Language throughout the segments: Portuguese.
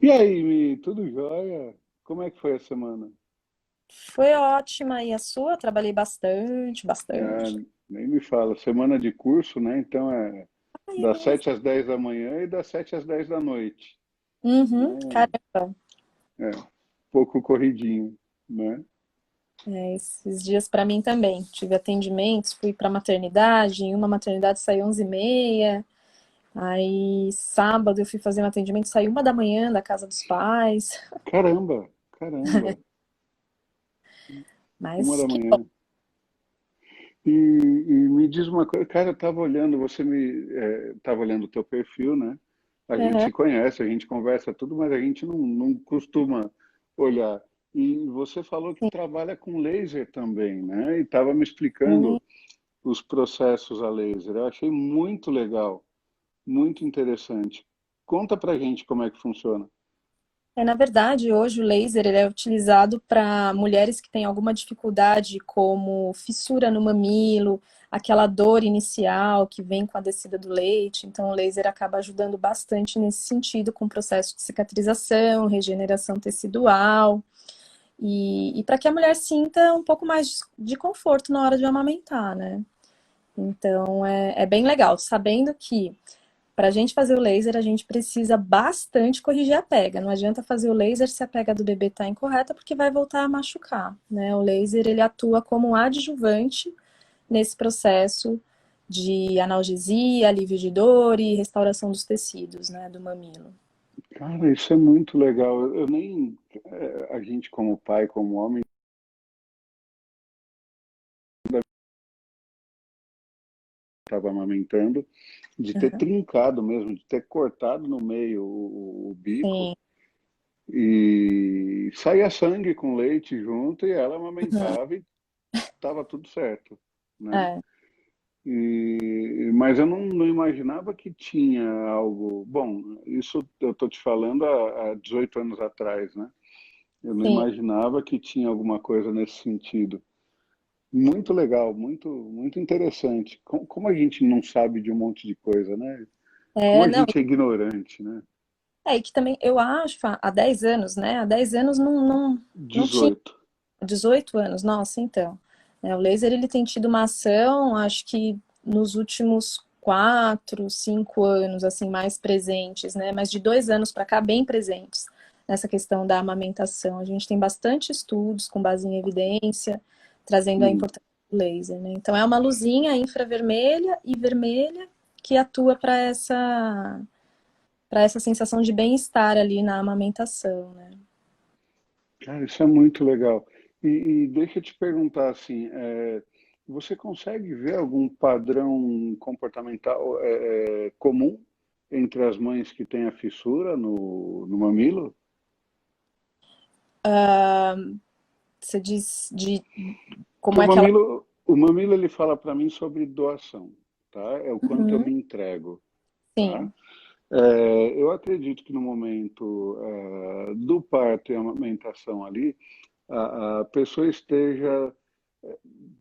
E aí, Mi, tudo jóia? Como é que foi a semana? Foi ótima. E a sua? Trabalhei bastante, Ah, bastante. nem me fala, semana de curso, né? Então é Ai, é das mesmo? 7 às 10 da manhã e das 7 às 10 da noite, Uhum, né? caramba. É, pouco corridinho, né? É, esses dias para mim também. Tive atendimentos, fui para maternidade. Em uma maternidade saí 11h30. Aí sábado eu fui fazer um atendimento, saí 1h da manhã da casa dos pais. Caramba, caramba, uma Mas da que bom. manhã. E me diz uma coisa, cara, eu tava olhando, tava olhando o teu perfil, né? A gente Uhum. se conhece, a gente conversa tudo, mas a gente não costuma olhar. E você falou que trabalha com laser também, né? E estava me Sim. explicando os processos a laser. Eu achei muito legal, muito interessante. Conta pra gente como é que funciona. Na verdade, hoje o laser ele é utilizado para mulheres que têm alguma dificuldade, como fissura no mamilo, aquela dor inicial que vem com a descida do leite. Então, o laser acaba ajudando bastante nesse sentido, com o processo de cicatrização, regeneração tecidual, e para que a mulher sinta um pouco mais de conforto na hora de amamentar, né? Então, é bem legal, sabendo que para a gente fazer o laser, a gente precisa bastante corrigir a pega. Não adianta fazer o laser se a pega do bebê está incorreta, porque vai voltar a machucar, né? O laser ele atua como um adjuvante nesse processo de analgesia, alívio de dor e restauração dos tecidos, né, do mamilo. Cara, isso é muito legal. Eu nem, a gente como pai, como homem, estava amamentando, de ter Uhum. trincado mesmo, de ter cortado no meio o bico Sim. e saía sangue com leite junto e ela Uhum. amamentava e estava tudo certo, né? É. Mas eu não imaginava que tinha algo. Bom, isso eu estou te falando há 18 anos atrás, né? Eu não Sim. imaginava que tinha alguma coisa nesse sentido. Muito legal, muito interessante. Como a gente não sabe de um monte de coisa, né? Como a Não, gente é ignorante, né? e que também, eu acho, há 10 anos, né? Há 10 anos não tinha 18. 18 anos, nossa, então. O laser ele tem tido uma ação, acho que nos últimos 4, 5 anos, assim, mais presentes, né? Mas de 2 anos para cá, bem presentes nessa questão da amamentação. A gente tem bastante estudos com base em evidência, trazendo a Hum. importância do laser, né? Então é uma luzinha infravermelha e vermelha que atua para essa sensação de bem-estar ali na amamentação, né? Cara, isso é muito legal. E deixa eu te perguntar assim, você consegue ver algum padrão comportamental comum entre as mães que têm a fissura no mamilo? Você diz de Porque como é que ela. o mamilo ele fala para mim sobre doação, tá? É o quanto eu Uhum, me entrego, tá? sim. Eu acredito que no momento do parto e amamentação ali, a pessoa esteja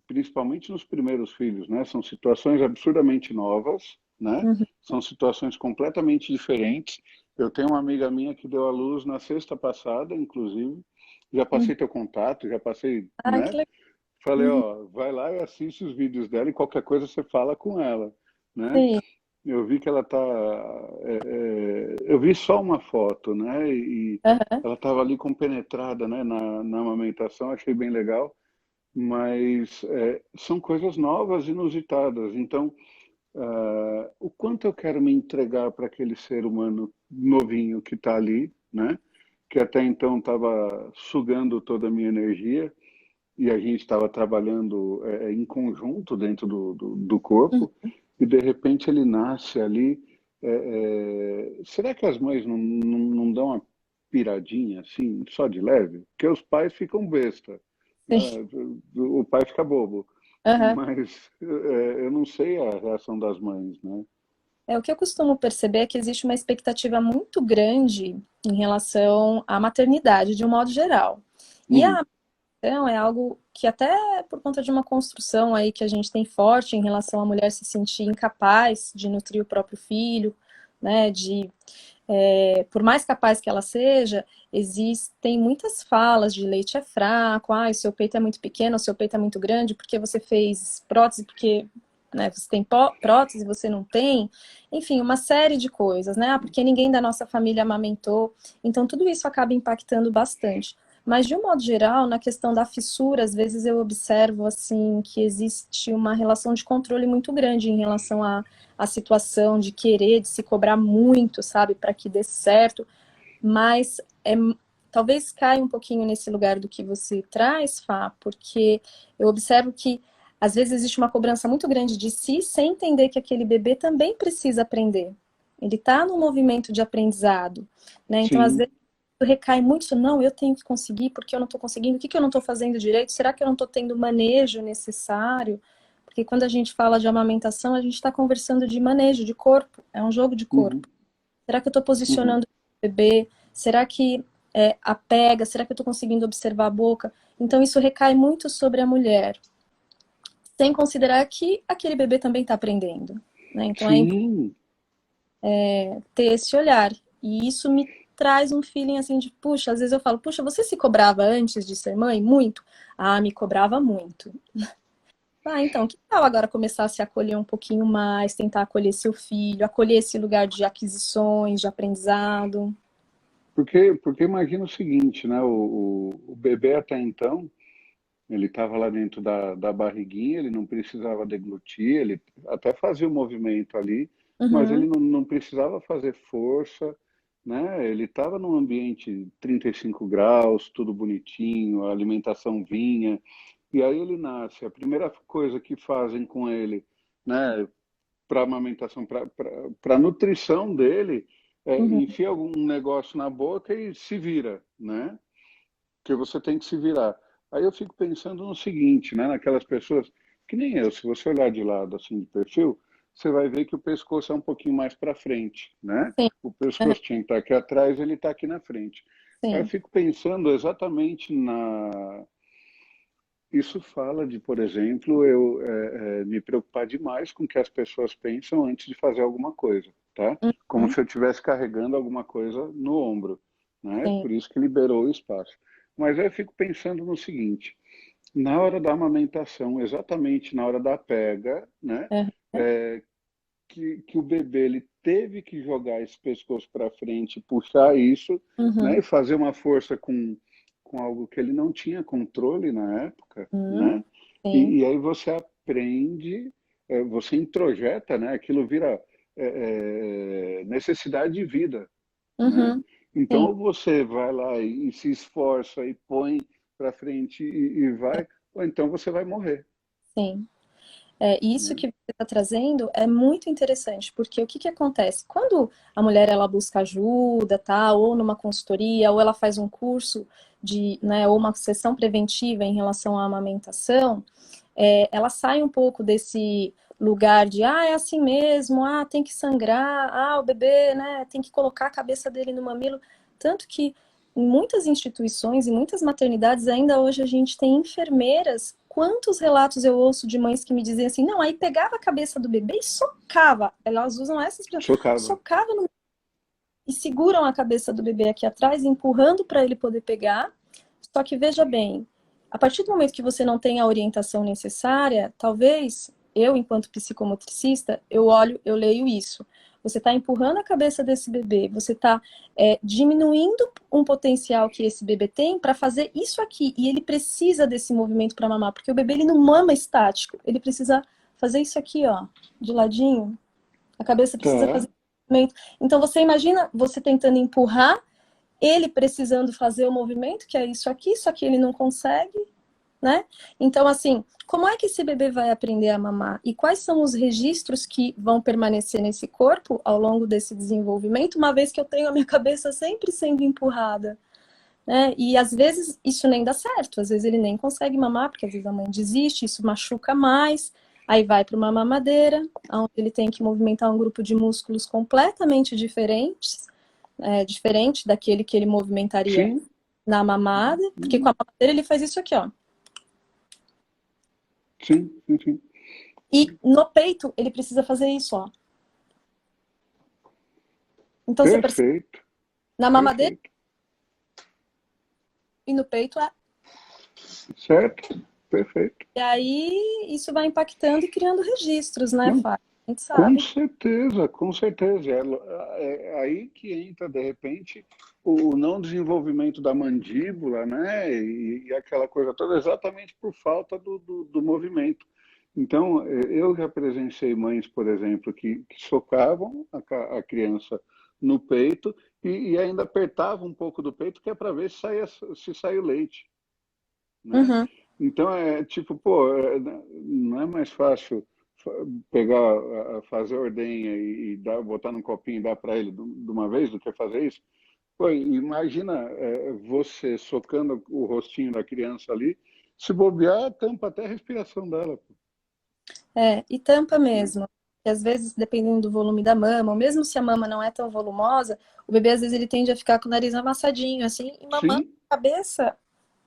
principalmente nos primeiros filhos, né? São situações absurdamente novas, né? Uhum, São situações completamente diferentes. Eu tenho uma amiga minha que deu à luz na sexta passada, inclusive. Já uhum. passei teu contato, já passei, Ai, que né? legal. Falei, Uhum, ó, vai lá e assiste os vídeos dela e qualquer coisa você fala com ela, né? sim. Eu vi que ela tá, eu vi só uma foto, né? E Aham, ela estava ali compenetrada, né? Na amamentação, achei bem legal, mas são coisas novas, inusitadas. Então, o quanto eu quero me entregar para aquele ser humano novinho que está ali, né? Que até então estava sugando toda a minha energia e a gente estava trabalhando em conjunto dentro do uhum. corpo e de repente ele nasce ali. Será que as mães não dão uma piradinha assim, só de leve? Porque os pais ficam besta, né? Sim. O pai fica bobo, Aham. mas eu não sei a reação das mães, né? O que eu costumo perceber é que existe uma expectativa muito grande em relação à maternidade, de um modo geral. E Hum, a amamentação é algo que até por conta de uma construção aí que a gente tem forte em relação à mulher se sentir incapaz de nutrir o próprio filho, né, de por mais capaz que ela seja, existem muitas falas de leite é fraco, o seu peito é muito pequeno, o seu peito é muito grande, porque você fez prótese, porque né, você tem prótese, você não tem. Enfim, uma série de coisas, né? Porque ninguém da nossa família amamentou. Então, tudo isso acaba impactando bastante. Mas, de um modo geral, na questão da fissura, às vezes eu observo, assim, que existe uma relação de controle muito grande em relação à situação de querer, de se cobrar muito, sabe, para que dê certo. Mas talvez caia um pouquinho nesse lugar do que você traz, Fá, porque eu observo que às vezes existe uma cobrança muito grande de si, sem entender que aquele bebê também precisa aprender. Ele está no movimento de aprendizado, né? Então, às Sim. vezes, recai muito, não, eu tenho que conseguir, porque eu não estou conseguindo, o que eu não estou fazendo direito? Será que eu não estou tendo o manejo necessário? Porque quando a gente fala de amamentação, a gente está conversando de manejo, de corpo, é um jogo de Uhum. corpo. Será que eu estou Uhum. posicionando o bebê? Será que a pega? Será que eu estou conseguindo observar a boca? Então, isso recai muito sobre a mulher, sem considerar que aquele bebê também está aprendendo, né? Então, é importante Sim. ter esse olhar. E isso me traz um feeling assim de, puxa, às vezes eu falo, puxa, você se cobrava antes de ser mãe? Muito? Ah, me cobrava muito. Ah, então, que tal agora começar a se acolher um pouquinho mais, tentar acolher seu filho, acolher esse lugar de aquisições, de aprendizado? Porque imagina o seguinte, né? O bebê até então, ele estava lá dentro da barriguinha, ele não precisava deglutir, ele até fazia o movimento ali, mas ele Uhum, não precisava fazer força, né? Ele estava num ambiente 35 graus, tudo bonitinho, a alimentação vinha, e aí ele nasce. A primeira coisa que fazem com ele, né, para amamentação, para a nutrição dele, uhum, enfia algum negócio na boca e se vira, né? Que você tem que se virar. Aí eu fico pensando no seguinte, né? Naquelas pessoas que nem eu, se você olhar de lado assim de perfil, você vai ver que o pescoço é um pouquinho mais para frente, né? sim, O uhum, pescoço tinha que estar aqui atrás, ele está aqui na frente. Aí eu sim, fico pensando exatamente na. Isso fala de, por exemplo, eu me preocupar demais com o que as pessoas pensam antes de fazer alguma coisa, tá? Como uhum, se eu estivesse carregando alguma coisa no ombro, né? sim, Por isso que liberou o espaço. Mas aí eu fico pensando no seguinte: na hora da amamentação, exatamente na hora da pega, né? uhum, É, que o bebê ele teve que jogar esse pescoço para frente, puxar isso, né? uhum, E fazer uma força com algo que ele não tinha controle na época, uhum, né? sim, E aí você aprende, você introjeta, né? Aquilo vira necessidade de vida, né? uhum, Então sim, ou você vai lá e se esforça e põe para frente e vai, ou então você vai morrer, sim. Isso né? que você está trazendo é muito interessante, porque o que que acontece? Quando a mulher ela busca ajuda, tá, ou numa consultoria, ou ela faz um curso de, né, ou uma sessão preventiva em relação à amamentação, ela sai um pouco desse lugar de, é assim mesmo, tem que sangrar, o bebê, né, tem que colocar a cabeça dele no mamilo. Tanto que em muitas instituições, em muitas maternidades, ainda hoje a gente tem enfermeiras. Quantos relatos eu ouço de mães que me dizem assim, não, aí pegava a cabeça do bebê e socava. Elas usam essa expressão, Chocava. socava no... e seguram a cabeça do bebê aqui atrás, empurrando para ele poder pegar. Só que veja bem, a partir do momento que você não tem a orientação necessária, talvez eu, enquanto psicomotricista, eu olho, eu leio isso. Você está empurrando a cabeça desse bebê, você está diminuindo um potencial que esse bebê tem para fazer isso aqui. E ele precisa desse movimento para mamar, porque o bebê ele não mama estático, ele precisa fazer isso aqui, ó, de ladinho. A cabeça precisa Tá. fazer movimento. Então você imagina você tentando empurrar ele precisando fazer o movimento, que é isso aqui, só que ele não consegue, né? Então, assim, como é que esse bebê vai aprender a mamar? E quais são os registros que vão permanecer nesse corpo ao longo desse desenvolvimento, uma vez que eu tenho a minha cabeça sempre sendo empurrada, né? E às vezes isso nem dá certo, às vezes ele nem consegue mamar, porque às vezes a mãe desiste, isso machuca mais. Aí vai para uma mamadeira, onde ele tem que movimentar um grupo de músculos completamente diferentes, diferente daquele que ele movimentaria Sim. na mamada, porque com a mamadeira ele faz isso aqui, ó. Sim, sim, sim. E no peito ele precisa fazer isso, ó. Então você percebe Perfeito, na mamadeira perfeito. e no peito é. Certo, perfeito. E aí isso vai impactando e criando registros, né, Não, Fábio? A gente com sabe. certeza, com certeza. É aí que entra, de repente, o não desenvolvimento da mandíbula, né? E aquela coisa toda, exatamente por falta do movimento. Então, eu já presenciei mães, por exemplo, que socavam a criança no peito e ainda apertavam um pouco do peito, que é para ver se sai o leite, né? Uhum. Então é tipo, pô, não é mais fácil fa- pegar, fazer a ordenha e dar, botar num copinho e dar para ele de uma vez do que fazer isso? Pô, imagina você socando o rostinho da criança ali, se bobear, tampa até a respiração dela, pô, É, e tampa né? mesmo. E às vezes, dependendo do volume da mama, ou mesmo se a mama não é tão volumosa, o bebê às vezes ele tende a ficar com o nariz amassadinho, assim, e mamando Sim, a cabeça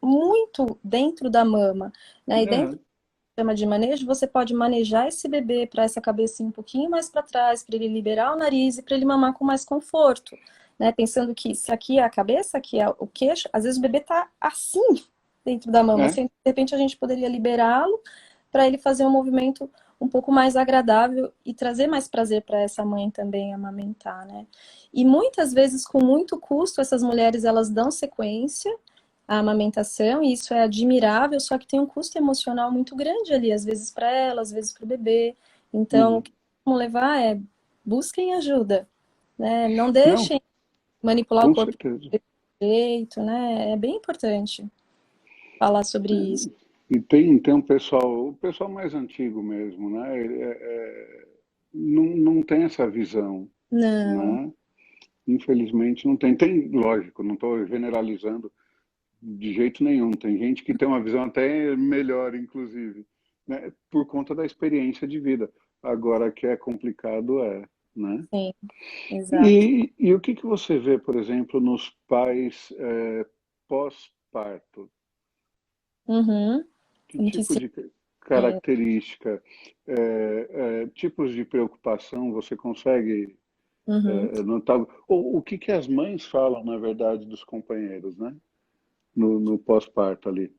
muito dentro da mama, né? E dentro aham, do sistema de manejo, você pode manejar esse bebê para essa cabecinha um pouquinho mais para trás, para ele liberar o nariz e para ele mamar com mais conforto, né? Pensando que se aqui é a cabeça, aqui é o queixo, às vezes o bebê tá assim dentro da mama, é. assim, de repente a gente poderia liberá-lo para ele fazer um movimento um pouco mais agradável e trazer mais prazer para essa mãe também amamentar, né? E muitas vezes, com muito custo, essas mulheres elas dão sequência à amamentação, e isso é admirável, só que tem um custo emocional muito grande ali, às vezes para ela, às vezes para o bebê. Então, o Uhum. que vamos levar é busquem ajuda, né? Não Não, deixem manipular o com corpo certeza. do jeito, né? É bem importante falar sobre isso. E tem um pessoal, o pessoal mais antigo mesmo, né? Não tem essa visão, Não, né? Infelizmente não tem. Tem, lógico, não estou generalizando de jeito nenhum. Tem gente que tem uma visão até melhor, inclusive, né? Por conta da experiência de vida. Agora, que é complicado né? sim, exato. E o que você vê, por exemplo, nos pais pós-parto? Uhum. Que Em que tipo se... de característica, tipos de preocupação você consegue Uhum. notar? Ou o que as mães falam, na verdade, dos companheiros, né? No pós-parto ali.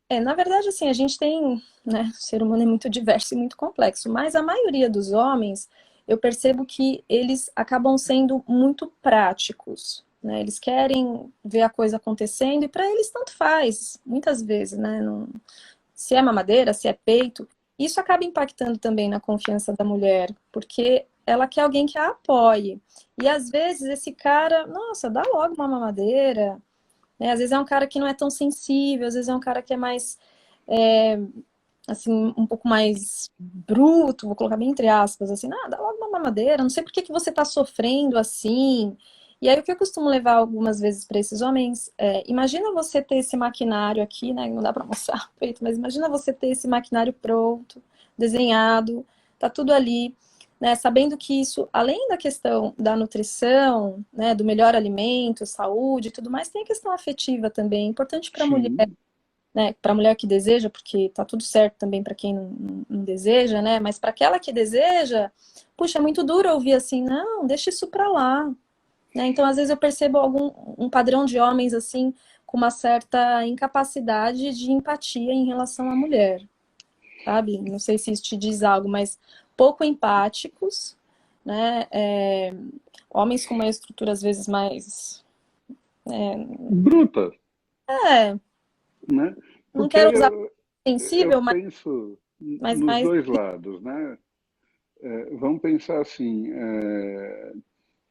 É, na verdade, assim, a gente tem, né, o ser humano é muito diverso e muito complexo, mas a maioria dos homens, eu percebo que eles acabam sendo muito práticos, né? Eles querem ver a coisa acontecendo e para eles tanto faz, muitas vezes, né? Se é mamadeira, se é peito, isso acaba impactando também na confiança da mulher, porque ela quer alguém que a apoie. E às vezes esse cara, nossa, dá logo uma mamadeira, né? Às vezes é um cara que não é tão sensível, às vezes é um cara que é mais, é, assim, um pouco mais bruto, vou colocar bem entre aspas, assim, ah, dá logo uma mamadeira, não sei por que que você tá sofrendo assim. E aí o que eu costumo levar algumas vezes para esses homens imagina você ter esse maquinário aqui, né? Não dá para mostrar o peito, mas imagina você ter esse maquinário pronto, desenhado, tá tudo ali, né? Sabendo que isso, além da questão da nutrição, né, do melhor alimento, saúde e tudo mais, tem a questão afetiva também, é importante para a mulher, Sim, né? Para a mulher que deseja, porque tá tudo certo também para quem não deseja, né? Mas para aquela que deseja, puxa, é muito duro ouvir assim, não, deixa isso para lá, né? Então, às vezes eu percebo um padrão de homens assim com uma certa incapacidade de empatia em relação à mulher, sabe? Não sei se isso te diz algo, mas pouco empáticos, né? Homens com uma estrutura às vezes mais, bruta, é, né? não Porque quero usar eu sensível, penso mas nos mais, dois lados, né? Vamos pensar assim,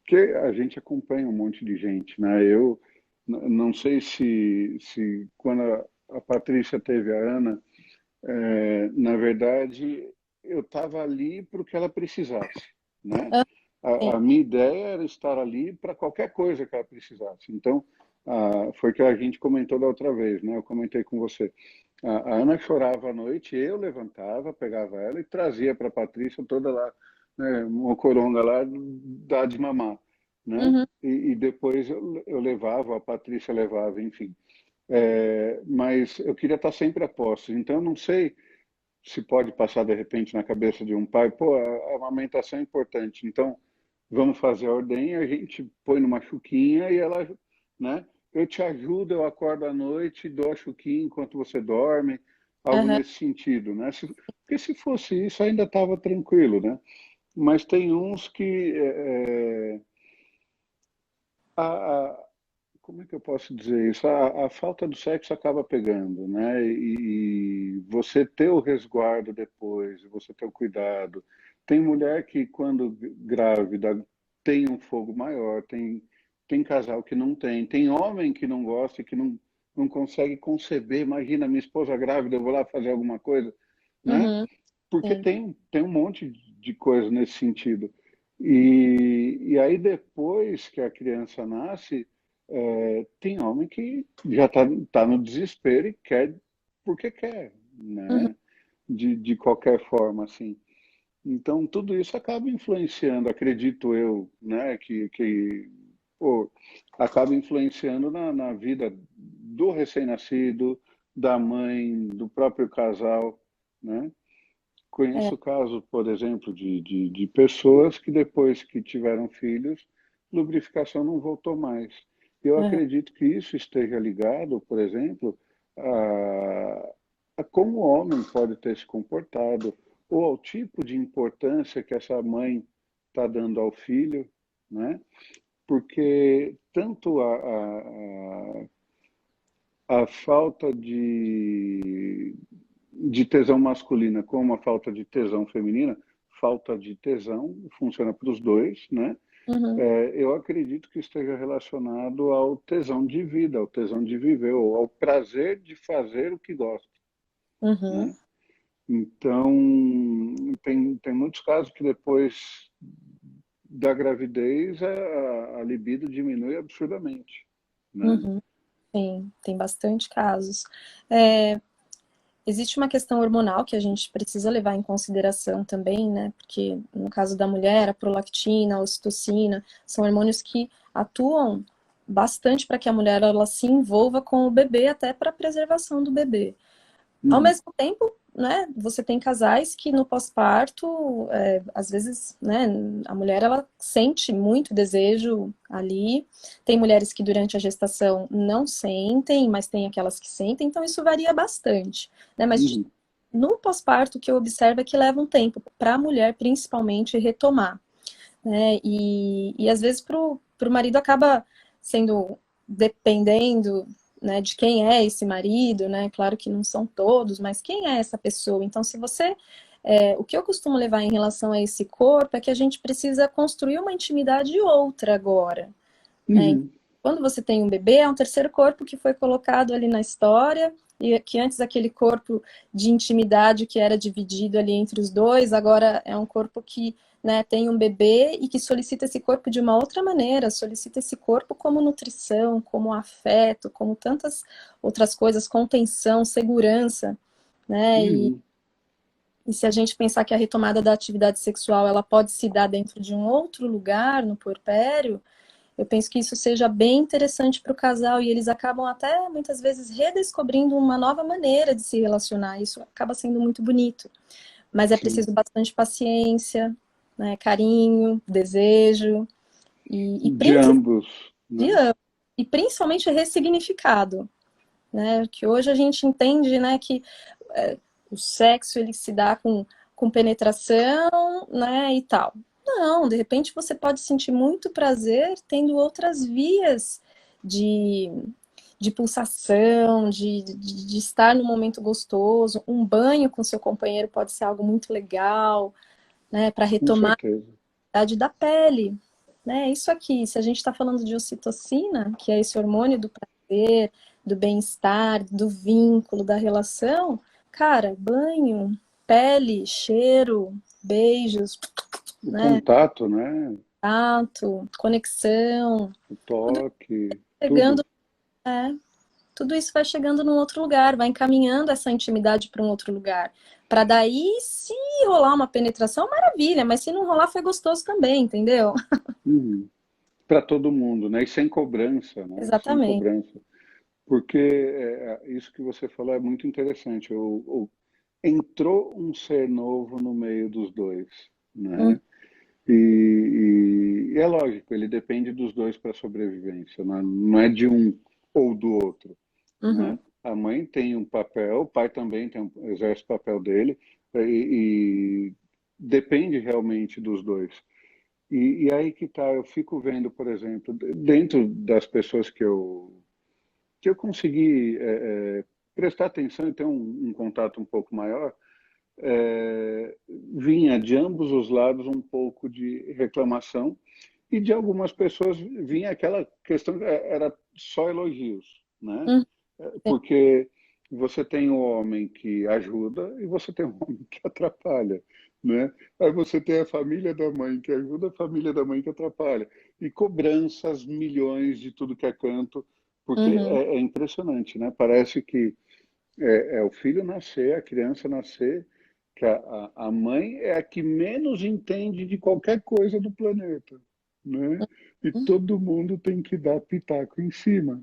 que a gente acompanha um monte de gente, né? Eu não sei se quando a Patrícia teve a Ana, na verdade, eu estava ali para o que ela precisasse, né? A minha ideia era estar ali para qualquer coisa que ela precisasse. Então, foi o que a gente comentou da outra vez, né? Eu comentei com você. A Ana chorava à noite, eu levantava, pegava ela e trazia para a Patrícia toda lá, né, uma coronga lá, dar de mamar, né? uhum, E depois eu levava, a Patrícia levava, enfim. Mas eu queria estar sempre a postos. Então, eu não sei se pode passar de repente na cabeça de um pai, pô, a amamentação é importante. Então, vamos fazer a ordenha, a gente põe numa chuquinha e ela, né? Eu te ajudo, eu acordo à noite, dou a chuquinha enquanto você dorme, algo Aham, nesse sentido, né? Porque se fosse isso, ainda estava tranquilo, né? Mas tem uns que a, a- como é que eu posso dizer isso? A falta do sexo acaba pegando, né? E você ter o resguardo depois, você ter o cuidado. Tem mulher que, quando grávida, tem um fogo maior, tem casal que não tem, tem homem que não gosta e que não consegue conceber. Imagina, minha esposa grávida, eu vou lá fazer alguma coisa, né? uhum, Porque sim, tem um monte de coisa nesse sentido. E aí, depois que a criança nasce, tem homem que já tá no desespero e quer porque quer, uhum, né? De qualquer forma, assim. Então, tudo isso acaba influenciando, acredito eu, né? Pô, acaba influenciando na vida do recém-nascido, da mãe, do próprio casal, né? é, Conheço casos, por exemplo, de pessoas que depois que tiveram filhos, lubrificação não voltou mais. Eu aham, acredito que isso esteja ligado, por exemplo, a como o homem pode ter se comportado, ou ao tipo de importância que essa mãe está dando ao filho, né? Porque tanto a falta de tesão masculina como a falta de tesão feminina, falta de tesão funciona para os dois, né? uhum, Eu acredito que esteja relacionado ao tesão de vida, ao tesão de viver, ou ao prazer de fazer o que gosta, uhum. né? Então, tem muitos casos que depois da gravidez a libido diminui absurdamente, né? Uhum, sim, tem bastante casos. É, existe uma questão hormonal que a gente precisa levar em consideração também, né? Porque no caso da mulher, a prolactina, a ocitocina, são hormônios que atuam bastante para que a mulher ela se envolva com o bebê, até para a preservação do bebê. Ao Uhum, mesmo tempo, né, você tem casais que no pós-parto, às vezes, né, a mulher ela sente muito desejo ali. Tem mulheres que durante a gestação não sentem, mas tem aquelas que sentem, então isso varia bastante, né? Mas uhum, no pós-parto o que eu observo é que leva um tempo para a mulher principalmente retomar, né? E às vezes para o marido acaba sendo dependendo, né, de quem é esse marido, né? Claro que não são todos, mas quem é essa pessoa? Então, se você o que eu costumo levar em relação a esse corpo é que a gente precisa construir uma intimidade outra agora, né? uhum, Quando você tem um bebê, é um terceiro corpo que foi colocado ali na história, e que antes aquele corpo de intimidade que era dividido ali entre os dois, agora é um corpo que, né, tem um bebê e que solicita esse corpo de uma outra maneira, solicita esse corpo como nutrição, como afeto, como tantas outras coisas, contenção, segurança, né? uhum. E se a gente pensar que a retomada da atividade sexual ela pode se dar dentro de um outro lugar, no puerpério, eu penso que isso seja bem interessante para o casal e eles acabam até muitas vezes redescobrindo uma nova maneira de se relacionar. Isso acaba sendo muito bonito, mas é Sim, preciso bastante paciência, né, carinho, desejo e, de ambos, né? e principalmente ressignificado, né? Que hoje a gente entende, né, que o sexo ele se dá com penetração, né, e tal. Não, de repente você pode sentir muito prazer tendo outras vias de, de pulsação, de estar num momento gostoso. Um banho com seu companheiro pode ser algo muito legal, né, para Com retomar certeza. a idade da pele. Né? Isso aqui, se a gente está falando de ocitocina, que é esse hormônio do prazer, do bem-estar, do vínculo, da relação, cara, banho, pele, cheiro, beijos, O né? contato, né? Tato, conexão, O tudo toque, chegando, tudo. é, tudo isso vai chegando num outro lugar, vai encaminhando essa intimidade para um outro lugar. Para daí, se rolar uma penetração, maravilha, mas se não rolar, foi gostoso também, entendeu? Uhum. Para todo mundo, né? E sem cobrança, né? Sem Exatamente. cobrança. Porque isso que você falou é muito interessante. Entrou um ser novo no meio dos dois, Hum, né? e é lógico, ele depende dos dois para a sobrevivência, não é de um ou do outro, né? Uhum. A mãe tem um papel, o pai também exerce o papel dele, e depende realmente dos dois. E aí que tá, eu fico vendo, por exemplo, dentro das pessoas que eu consegui prestar atenção e ter um contato um pouco maior, vinha de ambos os lados um pouco de reclamação e de algumas pessoas vinha aquela questão, era só elogios, né? Uhum. Porque você tem o homem que ajuda e você tem o homem que atrapalha, né? Aí você tem a família da mãe que ajuda, a família da mãe que atrapalha. E cobranças, milhões de tudo que é canto, porque Uhum. é impressionante, né? Parece que é o filho nascer, a criança nascer, que a mãe é a que menos entende de qualquer coisa do planeta, né? E Uhum. todo mundo tem que dar pitaco em cima,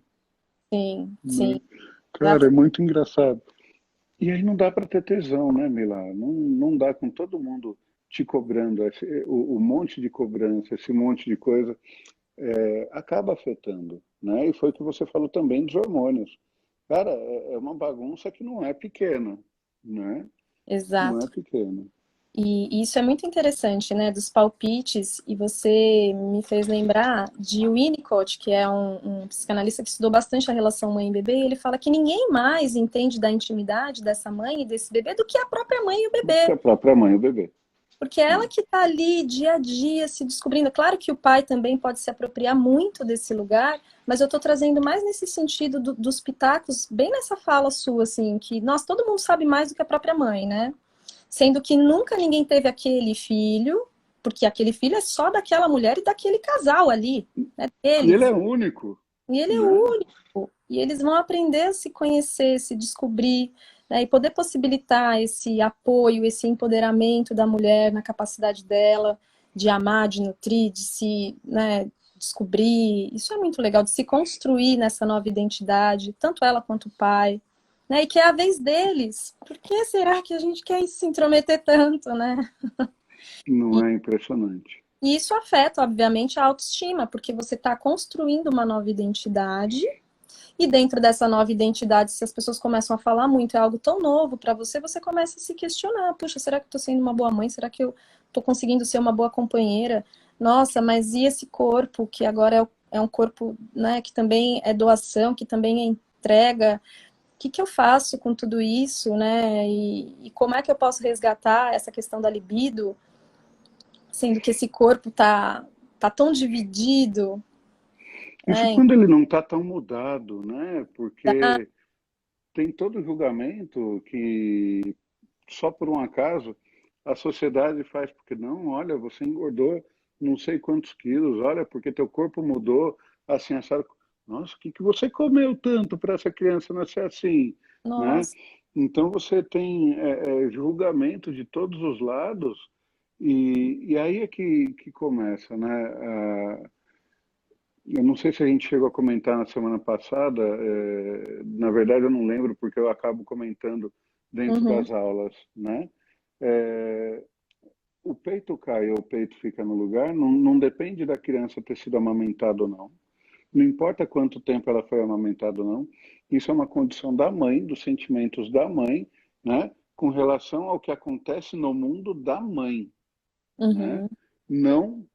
Sim, sim. né? Cara, é muito engraçado. E aí não dá para ter tesão, né, Mila? Não dá com todo mundo te cobrando, o monte de cobrança, esse monte de coisa, acaba afetando, né? E foi o que você falou também dos hormônios. Cara, é uma bagunça que não é pequena, né? Não é Exato. pequena. E isso é muito interessante, né, dos palpites, e você me fez lembrar de Winnicott, que é um psicanalista que estudou bastante a relação mãe e bebê, e ele fala que ninguém mais entende da intimidade dessa mãe e desse bebê do que a própria mãe e o Que bebê, a própria mãe e o bebê, porque é ela né? que está ali dia a dia se descobrindo. Claro que o pai também pode se apropriar muito desse lugar, mas eu estou trazendo mais nesse sentido dos pitacos, bem nessa fala sua, assim, que nós, todo mundo sabe mais do que a própria mãe, né? Sendo que nunca ninguém teve aquele filho, porque aquele filho é só daquela mulher e daquele casal ali, né, E ele deles. é único, E ele é né? único. E eles vão aprender a se conhecer, se descobrir, né, e poder possibilitar esse apoio, esse empoderamento da mulher na capacidade dela de amar, de nutrir, de se, né, descobrir. Isso é muito legal, de se construir nessa nova identidade, tanto ela quanto o pai. Né, e que é a vez deles. Por que será que a gente quer se intrometer tanto, né? Não é impressionante. E isso afeta, obviamente, a autoestima, porque você está construindo uma nova identidade, e dentro dessa nova identidade, se as pessoas começam a falar muito, é algo tão novo para você, você começa a se questionar: puxa, será que eu estou sendo uma boa mãe? Será que eu estou conseguindo ser uma boa companheira? Nossa, mas e esse corpo, que agora é um corpo, né, que também é doação, que também é entrega? Que eu faço com tudo isso, né? E como é que eu posso resgatar essa questão da libido, sendo que esse corpo tá tão dividido, Isso né? quando ele não está tão mudado, né? Porque tem todo julgamento que só por um acaso a sociedade faz, porque não, olha, você engordou não sei quantos quilos, olha, porque teu corpo mudou, assim, assado. Nossa, o que que você comeu tanto para essa criança nascer assim, né? Nossa. Então você tem julgamento de todos os lados e aí é que começa, né? Eu não sei se a gente chegou a comentar na semana passada, na verdade eu não lembro porque eu acabo comentando dentro Uhum, das aulas, né? É, o peito cai ou o peito fica no lugar, não depende da criança ter sido amamentada ou não. Não importa quanto tempo ela foi amamentada ou não. Isso é uma condição da mãe, dos sentimentos da mãe, né? Com relação ao que acontece no mundo da mãe, né? uhum, Não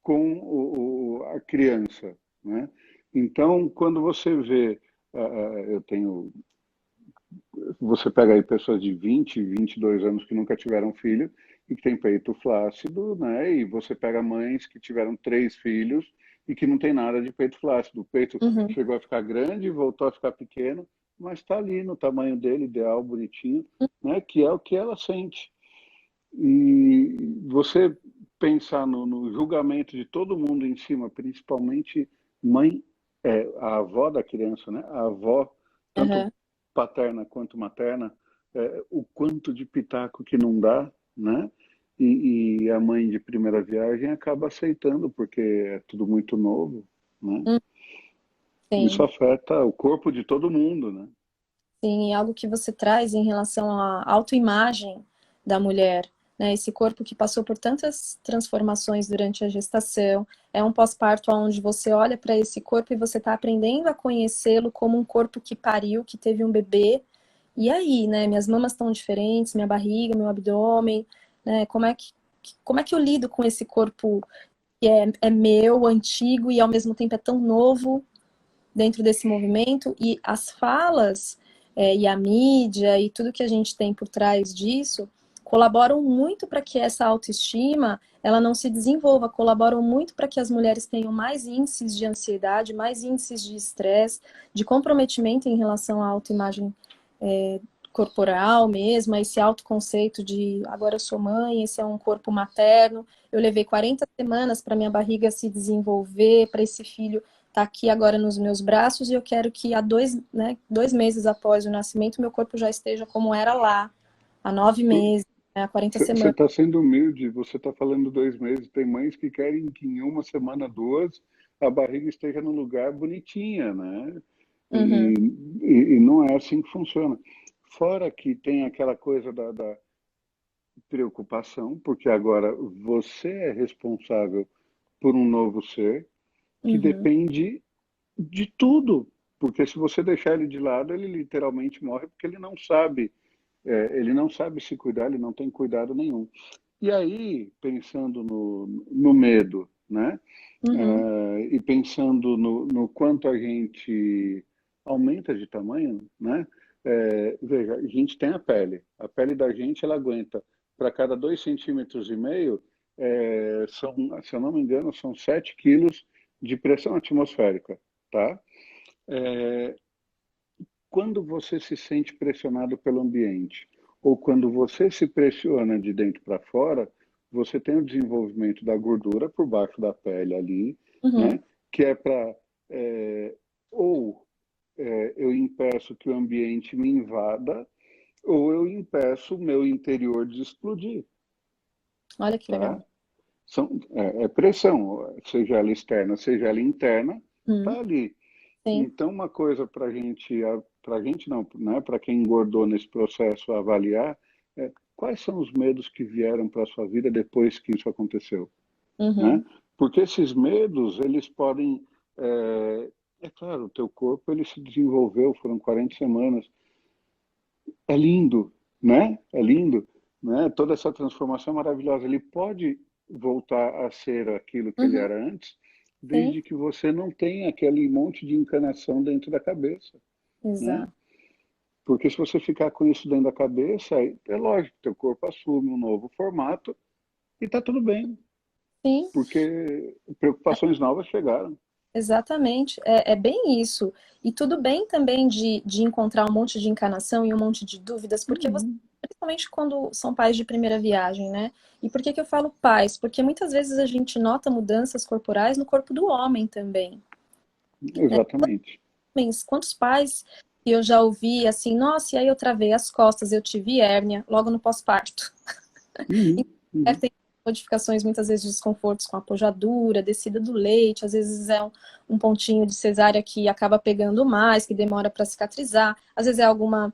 com a criança, né? Então, quando você vê, eu tenho, você pega aí pessoas de 20, 22 anos que nunca tiveram filho e que têm peito flácido, né? E você pega mães que tiveram 3 filhos e que não tem nada de peito flácido. O peito uhum, chegou a ficar grande, voltou a ficar pequeno, mas está ali no tamanho dele, ideal, bonitinho, né? Que é o que ela sente. E você pensar no julgamento de todo mundo em cima, principalmente mãe, a avó da criança, né? A avó, tanto uhum. paterna quanto materna, o quanto de pitaco que não dá, né? E a mãe de primeira viagem acaba aceitando, porque é tudo muito novo, né? Isso Sim, afeta o corpo de todo mundo, né? sim, e algo que você traz em relação à autoimagem da mulher, né? Esse corpo que passou por tantas transformações durante a gestação, é um pós-parto onde você olha para esse corpo e você está aprendendo a conhecê-lo como um corpo que pariu, que teve um bebê. E aí, né? Minhas mamas estão diferentes, minha barriga, meu abdômen, né? Como é que eu lido com esse corpo que é meu, antigo e ao mesmo tempo é tão novo dentro desse movimento? E as falas e a mídia e tudo que a gente tem por trás disso colaboram muito para que essa autoestima ela não se desenvolva, colaboram muito para que as mulheres tenham mais índices de ansiedade, mais índices de estresse, de comprometimento em relação à autoimagem corporal mesmo, esse autoconceito de agora eu sou mãe, esse é um corpo materno, eu levei 40 semanas para minha barriga se desenvolver, para esse filho estar aqui agora nos meus braços e eu quero que há 2 meses após o nascimento meu corpo já esteja como era lá, há 9 meses, né, há 40 Você semanas. está sendo humilde, você está falando 2 meses. Tem mães que querem que em uma semana, duas, a barriga esteja no lugar bonitinha, né? E, Uhum, e não é assim que funciona. Fora que tem aquela coisa da preocupação, porque agora você é responsável por um novo ser que uhum, depende de tudo. Porque se você deixar ele de lado, ele literalmente morre porque ele não sabe se cuidar, ele não tem cuidado nenhum. E aí, pensando no medo, né? uhum, E pensando no quanto a gente aumenta de tamanho, né? Veja, a gente tem a pele. A pele da gente, ela aguenta. Para cada 2,5 centímetros, se eu não me engano, são 7 quilos de pressão atmosférica, tá? É, Quando você se sente pressionado pelo ambiente, ou quando você se pressiona de dentro para fora, você tem o desenvolvimento da gordura por baixo da pele ali, uhum. né? Que é para ou eu impeço que o ambiente me invada, ou eu impeço o meu interior de explodir, Olha que legal. tá? É pressão, seja ela externa, seja ela interna, tá Uhum, ali. sim. Então, uma coisa para gente não, né? Para quem engordou nesse processo avaliar, quais são os medos que vieram para a sua vida depois que isso aconteceu, né? Uhum, Porque esses medos, eles podem, claro, o teu corpo ele se desenvolveu, foram 40 semanas, é lindo, né? É lindo, né? Toda essa transformação maravilhosa, ele pode voltar a ser aquilo que ele uhum, era antes, sim, desde que você não tenha aquele monte de encanação dentro da cabeça, né? exato. Porque se você ficar com isso dentro da cabeça, é lógico, teu corpo assume um novo formato e tá tudo bem, Sim. porque preocupações novas chegaram. Exatamente, é bem isso. E tudo bem também de encontrar um monte de encanação e um monte de dúvidas, porque você, Uhum. principalmente quando são pais de primeira viagem, né? E por que que eu falo pais? Porque muitas vezes a gente nota mudanças corporais no corpo do homem também. Exatamente. Homens, quantos pais que eu já ouvi assim, nossa, e aí eu travei as costas, eu tive hérnia logo no pós-parto. Uhum. Mulher Uhum. tem modificações, muitas vezes, de desconfortos com a pojadura, descida do leite, às vezes é um pontinho de cesárea que acaba pegando mais, que demora para cicatrizar, às vezes é alguma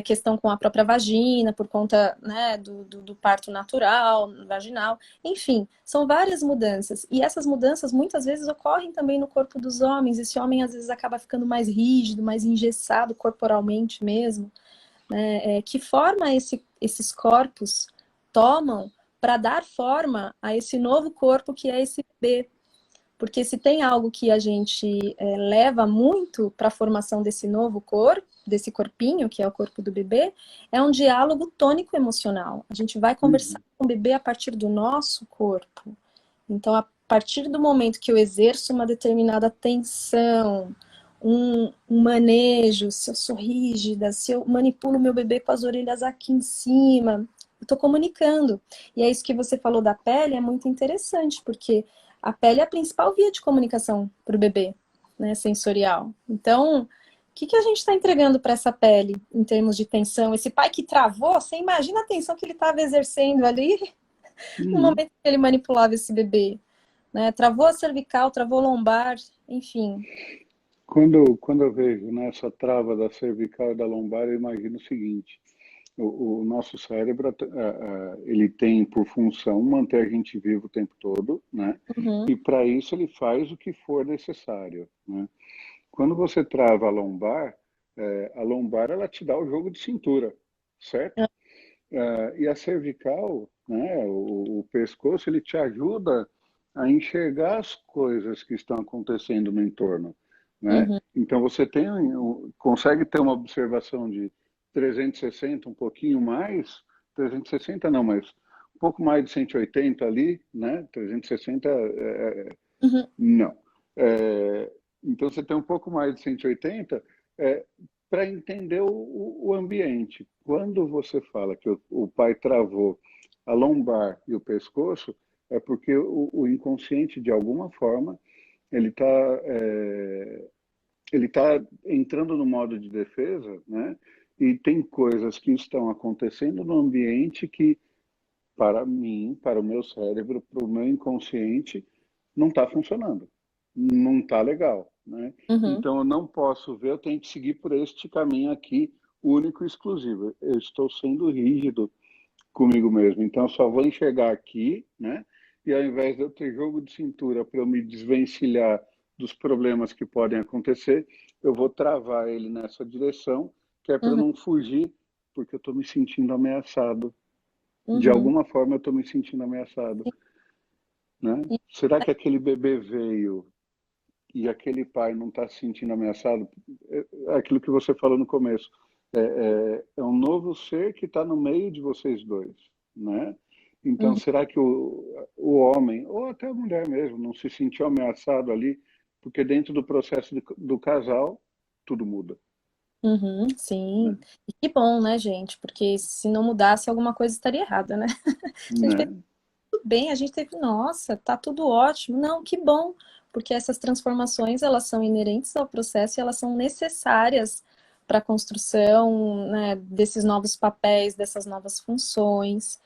questão com a própria vagina, por conta, né, do parto natural, vaginal, enfim, são várias mudanças, e essas mudanças muitas vezes ocorrem também no corpo dos homens, esse homem às vezes acaba ficando mais rígido, mais engessado corporalmente mesmo, né, que forma esses corpos tomam para dar forma a esse novo corpo que é esse bebê. Porque se tem algo que a gente leva muito para a formação desse novo corpo, desse corpinho, que é o corpo do bebê, é um diálogo tônico emocional. A gente vai conversar Uhum. com o bebê a partir do nosso corpo. Então, a partir do momento que eu exerço uma determinada tensão, um manejo, se eu sou rígida, se eu manipulo meu bebê com as orelhas aqui em cima, eu estou comunicando. E é isso que você falou da pele, é muito interessante, porque a pele é a principal via de comunicação para o bebê, né, sensorial. Então, o que, que a gente está entregando para essa pele em termos de tensão? Esse pai que travou, você imagina a tensão que ele estava exercendo ali no Uhum. momento que ele manipulava esse bebê, né? Travou a cervical, travou a lombar, enfim. Quando eu vejo, né, essa trava da cervical e da lombar, eu imagino o seguinte. O nosso cérebro, ele tem por função manter a gente vivo o tempo todo, né? Uhum, E para isso ele faz o que for necessário, né? Quando você trava a lombar ela te dá o jogo de cintura, certo? E a cervical, né, o pescoço, ele te ajuda a enxergar as coisas que estão acontecendo no entorno, né? uhum, Então você consegue ter uma observação de 360, um pouquinho mais, 360 não, mas um pouco mais de 180 ali, né? 360, uhum, não. É, então você tem um pouco mais de 180 para entender o ambiente. Quando você fala que o pai travou a lombar e o pescoço, é porque o inconsciente, de alguma forma, ele está ele tá entrando no modo de defesa, né? E tem coisas que estão acontecendo no ambiente que, para mim, para o meu cérebro, para o meu inconsciente, não está funcionando, não está legal, né? uhum, Então eu não posso ver, eu tenho que seguir por este caminho aqui, único e exclusivo. Eu estou sendo rígido comigo mesmo, então eu só vou enxergar aqui, né? E ao invés de eu ter jogo de cintura para eu me desvencilhar dos problemas que podem acontecer, eu vou travar ele nessa direção, que é para uhum, não fugir, porque eu estou me sentindo ameaçado. De uhum. alguma forma eu estou me sentindo ameaçado, Sim. né? E- Será que aquele bebê veio e aquele pai não está se sentindo ameaçado? É aquilo que você falou no começo. É um novo ser que está no meio de vocês dois, né? Então, uhum, será que o homem, ou até a mulher mesmo, não se sentiu ameaçado ali? Porque dentro do processo do casal, tudo muda, uhum, né? sim. E que bom, né, gente? Porque se não mudasse, alguma coisa estaria errada, né? A gente fez Né? tudo bem, a gente teve, nossa, tá tudo ótimo. Não, que bom, porque essas transformações, elas são inerentes ao processo e elas são necessárias para a construção, né, desses novos papéis, dessas novas funções.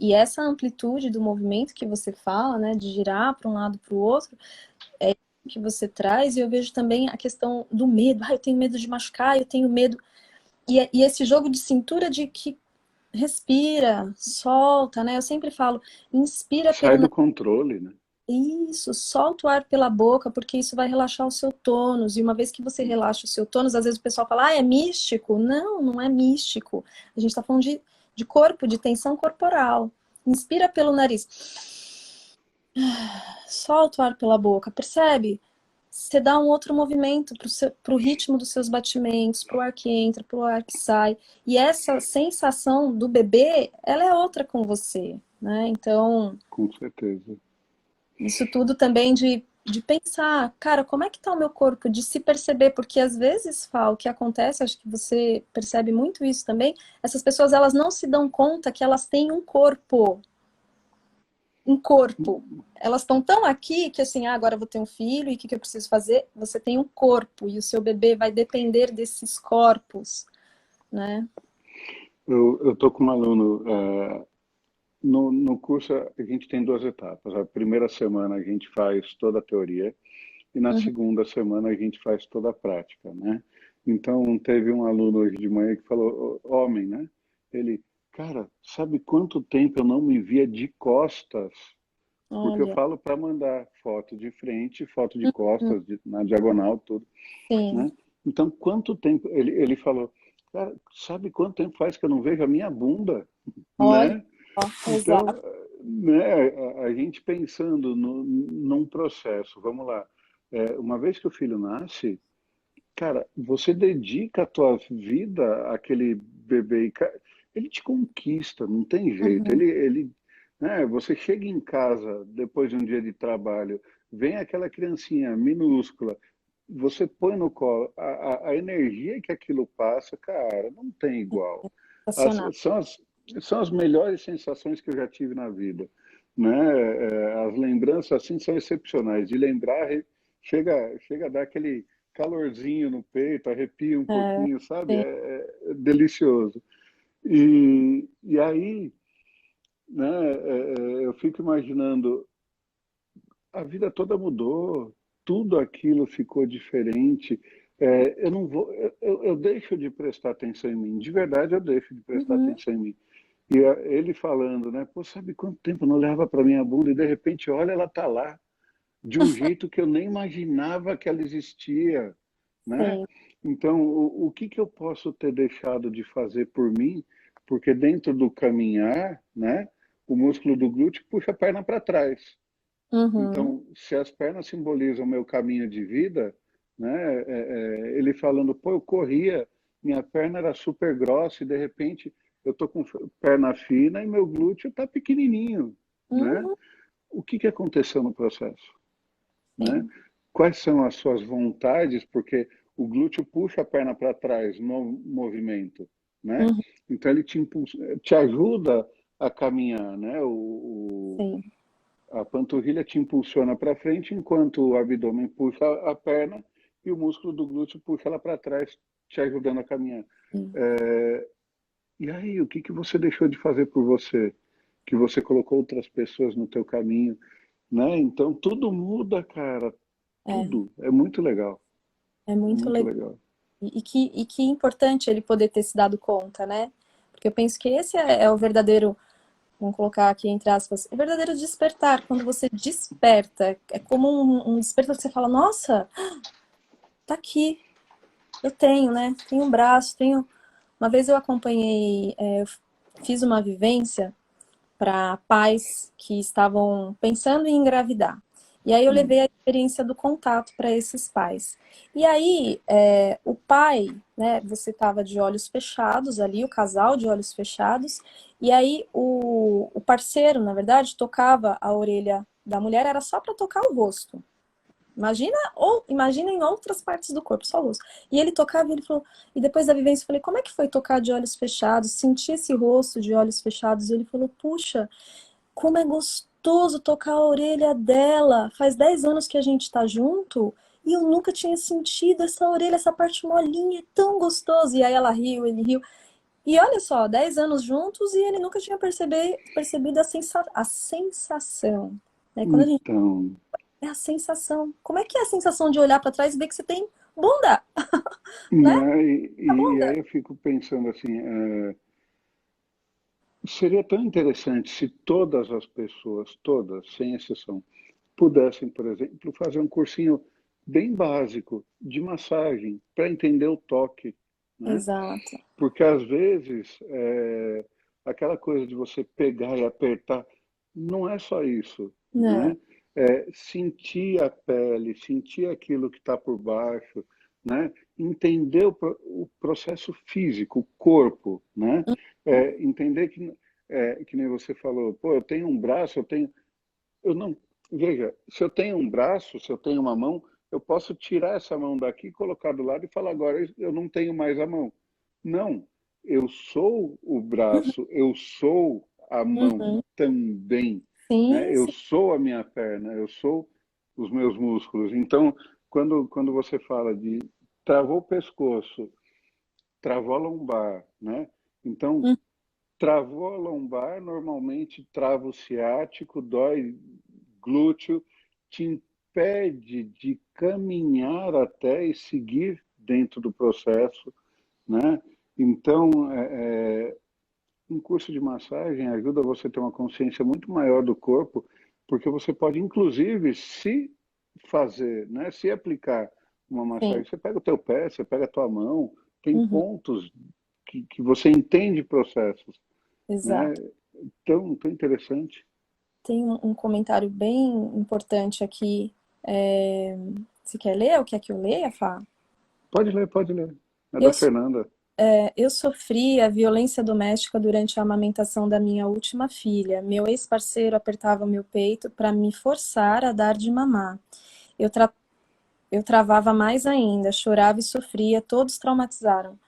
E essa amplitude do movimento que você fala, né, de girar para um lado para o outro, que você traz, e eu vejo também a questão do medo. Ah, eu tenho medo de machucar, eu tenho medo. E esse jogo de cintura de que respira, solta, né? Eu sempre falo, inspira Sai pelo do controle, né? isso, solta o ar pela boca, porque isso vai relaxar o seu tônus. E uma vez que você relaxa o seu tônus, às vezes o pessoal fala, ah, é místico. Não, não é místico. A gente está falando de corpo, de tensão corporal. Inspira pelo nariz, solta o ar pela boca, percebe? Você dá um outro movimento para o ritmo dos seus batimentos, para o ar que entra, para o ar que sai. E essa sensação do bebê, ela é outra com você, né? Então, Com certeza. isso tudo também de pensar, cara, como é que tá o meu corpo? De se perceber, porque às vezes, Fá, o que acontece, acho que você percebe muito isso também, essas pessoas, elas não se dão conta que elas têm um corpo, um corpo. Elas estão tão aqui que assim, ah, agora eu vou ter um filho e o que, que eu preciso fazer? Você tem um corpo e o seu bebê vai depender desses corpos, né? Eu tô com um aluno, no curso a gente tem duas etapas. A primeira semana a gente faz toda a teoria e na Uhum, segunda semana a gente faz toda a prática, né? Então teve um aluno hoje de manhã que falou, homem, né? Ele, cara, sabe quanto tempo eu não me via de costas? Porque eu olha, falo para mandar foto de frente, foto de costas, na diagonal, tudo, sim, né? Então, quanto tempo? Ele falou, cara, sabe quanto tempo faz que eu não vejo a minha bunda, olha, né? ó, Então, exato. né, a gente pensando num processo, vamos lá, uma vez que o filho nasce, cara, você dedica a tua vida àquele bebê, ele te conquista, não tem jeito. Uhum, Né, você chega em casa depois de um dia de trabalho, vem aquela criancinha minúscula, você põe no colo, a energia que aquilo passa, cara, não tem igual. As- sensacional. são, as, são as melhores sensações que eu já tive na vida, né? As lembranças assim são excepcionais. De lembrar, chega a dar aquele calorzinho no peito, arrepia um É, pouquinho, sabe? sim, É delicioso. E aí, né? Eu fico imaginando, a vida toda mudou, tudo aquilo ficou diferente. eu não vou, eu deixo de prestar atenção em mim, de verdade eu deixo de prestar Uhum. atenção em mim. E ele falando, né, pô, sabe quanto tempo eu não olhava para minha bunda e de repente, olha, ela tá lá, de um jeito que eu nem imaginava que ela existia, né? Sim. Então, o que que eu posso ter deixado de fazer por mim? Porque dentro do caminhar, né, o músculo do glúteo puxa a perna para trás. Uhum. Então, se as pernas simbolizam o meu caminho de vida, né, ele falando, pô, eu corria, minha perna era super grossa e de repente eu tô com perna fina e meu glúteo está pequenininho, né? Uhum. O que que aconteceu no processo, né? Sim. Quais são as suas vontades? Porque o glúteo puxa a perna para trás no movimento, né? Uhum. Então ele te ajuda a caminhar, né? Sim. A panturrilha te impulsiona para frente, enquanto o abdômen puxa a perna e o músculo do glúteo puxa ela para trás, te ajudando a caminhar. Sim. E aí, o que que você deixou de fazer por você? Que você colocou outras pessoas no teu caminho, né? Então tudo muda, cara. É, Tudo. É muito legal. é É muito muito legal. legal. E que importante ele poder ter se dado conta, né? Porque eu penso que esse é o verdadeiro, vamos colocar aqui entre aspas, o verdadeiro despertar. Quando você desperta, é como um despertar que você fala, nossa, tá aqui, eu tenho, né? Tenho um braço, tenho. Uma vez eu acompanhei, eu fiz uma vivência para pais que estavam pensando em engravidar. E aí eu Hum. levei a experiência do contato para esses pais. E aí o pai, né, você estava de olhos fechados ali, o casal de olhos fechados, e aí o parceiro, na verdade, tocava a orelha da mulher, era só para tocar o rosto. Imagina, ou imagina em outras partes do corpo, só o rosto. E ele tocava e ele falou, e depois da vivência eu falei, como é que foi tocar de olhos fechados, sentir esse rosto de olhos fechados? E ele falou, puxa, como é gostoso tocar a orelha dela. Faz 10 anos que a gente tá junto e eu nunca tinha sentido essa orelha, essa parte molinha, é tão gostoso. E aí ela riu, ele riu. E olha só, 10 anos juntos e ele nunca tinha percebido a sensação. Né? Quando a gente Então, é a sensação. Como é que é a sensação de olhar para trás e ver que você tem bunda, né? né? A E bunda. aí eu fico pensando assim, seria tão interessante se todas as pessoas, todas, sem exceção, pudessem, por exemplo, fazer um cursinho bem básico de massagem para entender o toque, né? Exato. Porque às vezes aquela coisa de você pegar e apertar não é só isso, Não. né? Sentir a pele, sentir aquilo que está por baixo, né? Entender o processo físico, o corpo, né? Entender que nem você falou, pô, eu tenho um braço, eu não, veja, se eu tenho um braço, se eu tenho uma mão, eu posso tirar essa mão daqui, colocar do lado e falar agora eu não tenho mais a mão. Não, eu sou o braço, eu sou a mão Uhum. também, né? Sim, Eu sim. sou a minha perna, eu sou os meus músculos. Então, quando você fala de travou o pescoço, travou a lombar, né? Então, Uhum. travou a lombar, normalmente trava o ciático, dói glúteo, te impede de caminhar até e seguir dentro do processo, né? Então, um curso de massagem ajuda você a ter uma consciência muito maior do corpo, porque você pode, inclusive, se fazer, né? Se aplicar uma Sim. massagem, você pega o teu pé, você pega a tua mão, tem Uhum. pontos que você entende processos, né? Exato. Tão interessante. Tem um comentário bem importante aqui. É, você quer ler ou quer que eu leia, Fá? Pode ler, pode ler. É da Eu, Fernanda. eu sofri a violência doméstica durante a amamentação da minha última filha. Meu ex-parceiro apertava meu peito para me forçar a dar de mamar. Eu, tra eu travava mais ainda, chorava e sofria, todos traumatizaram.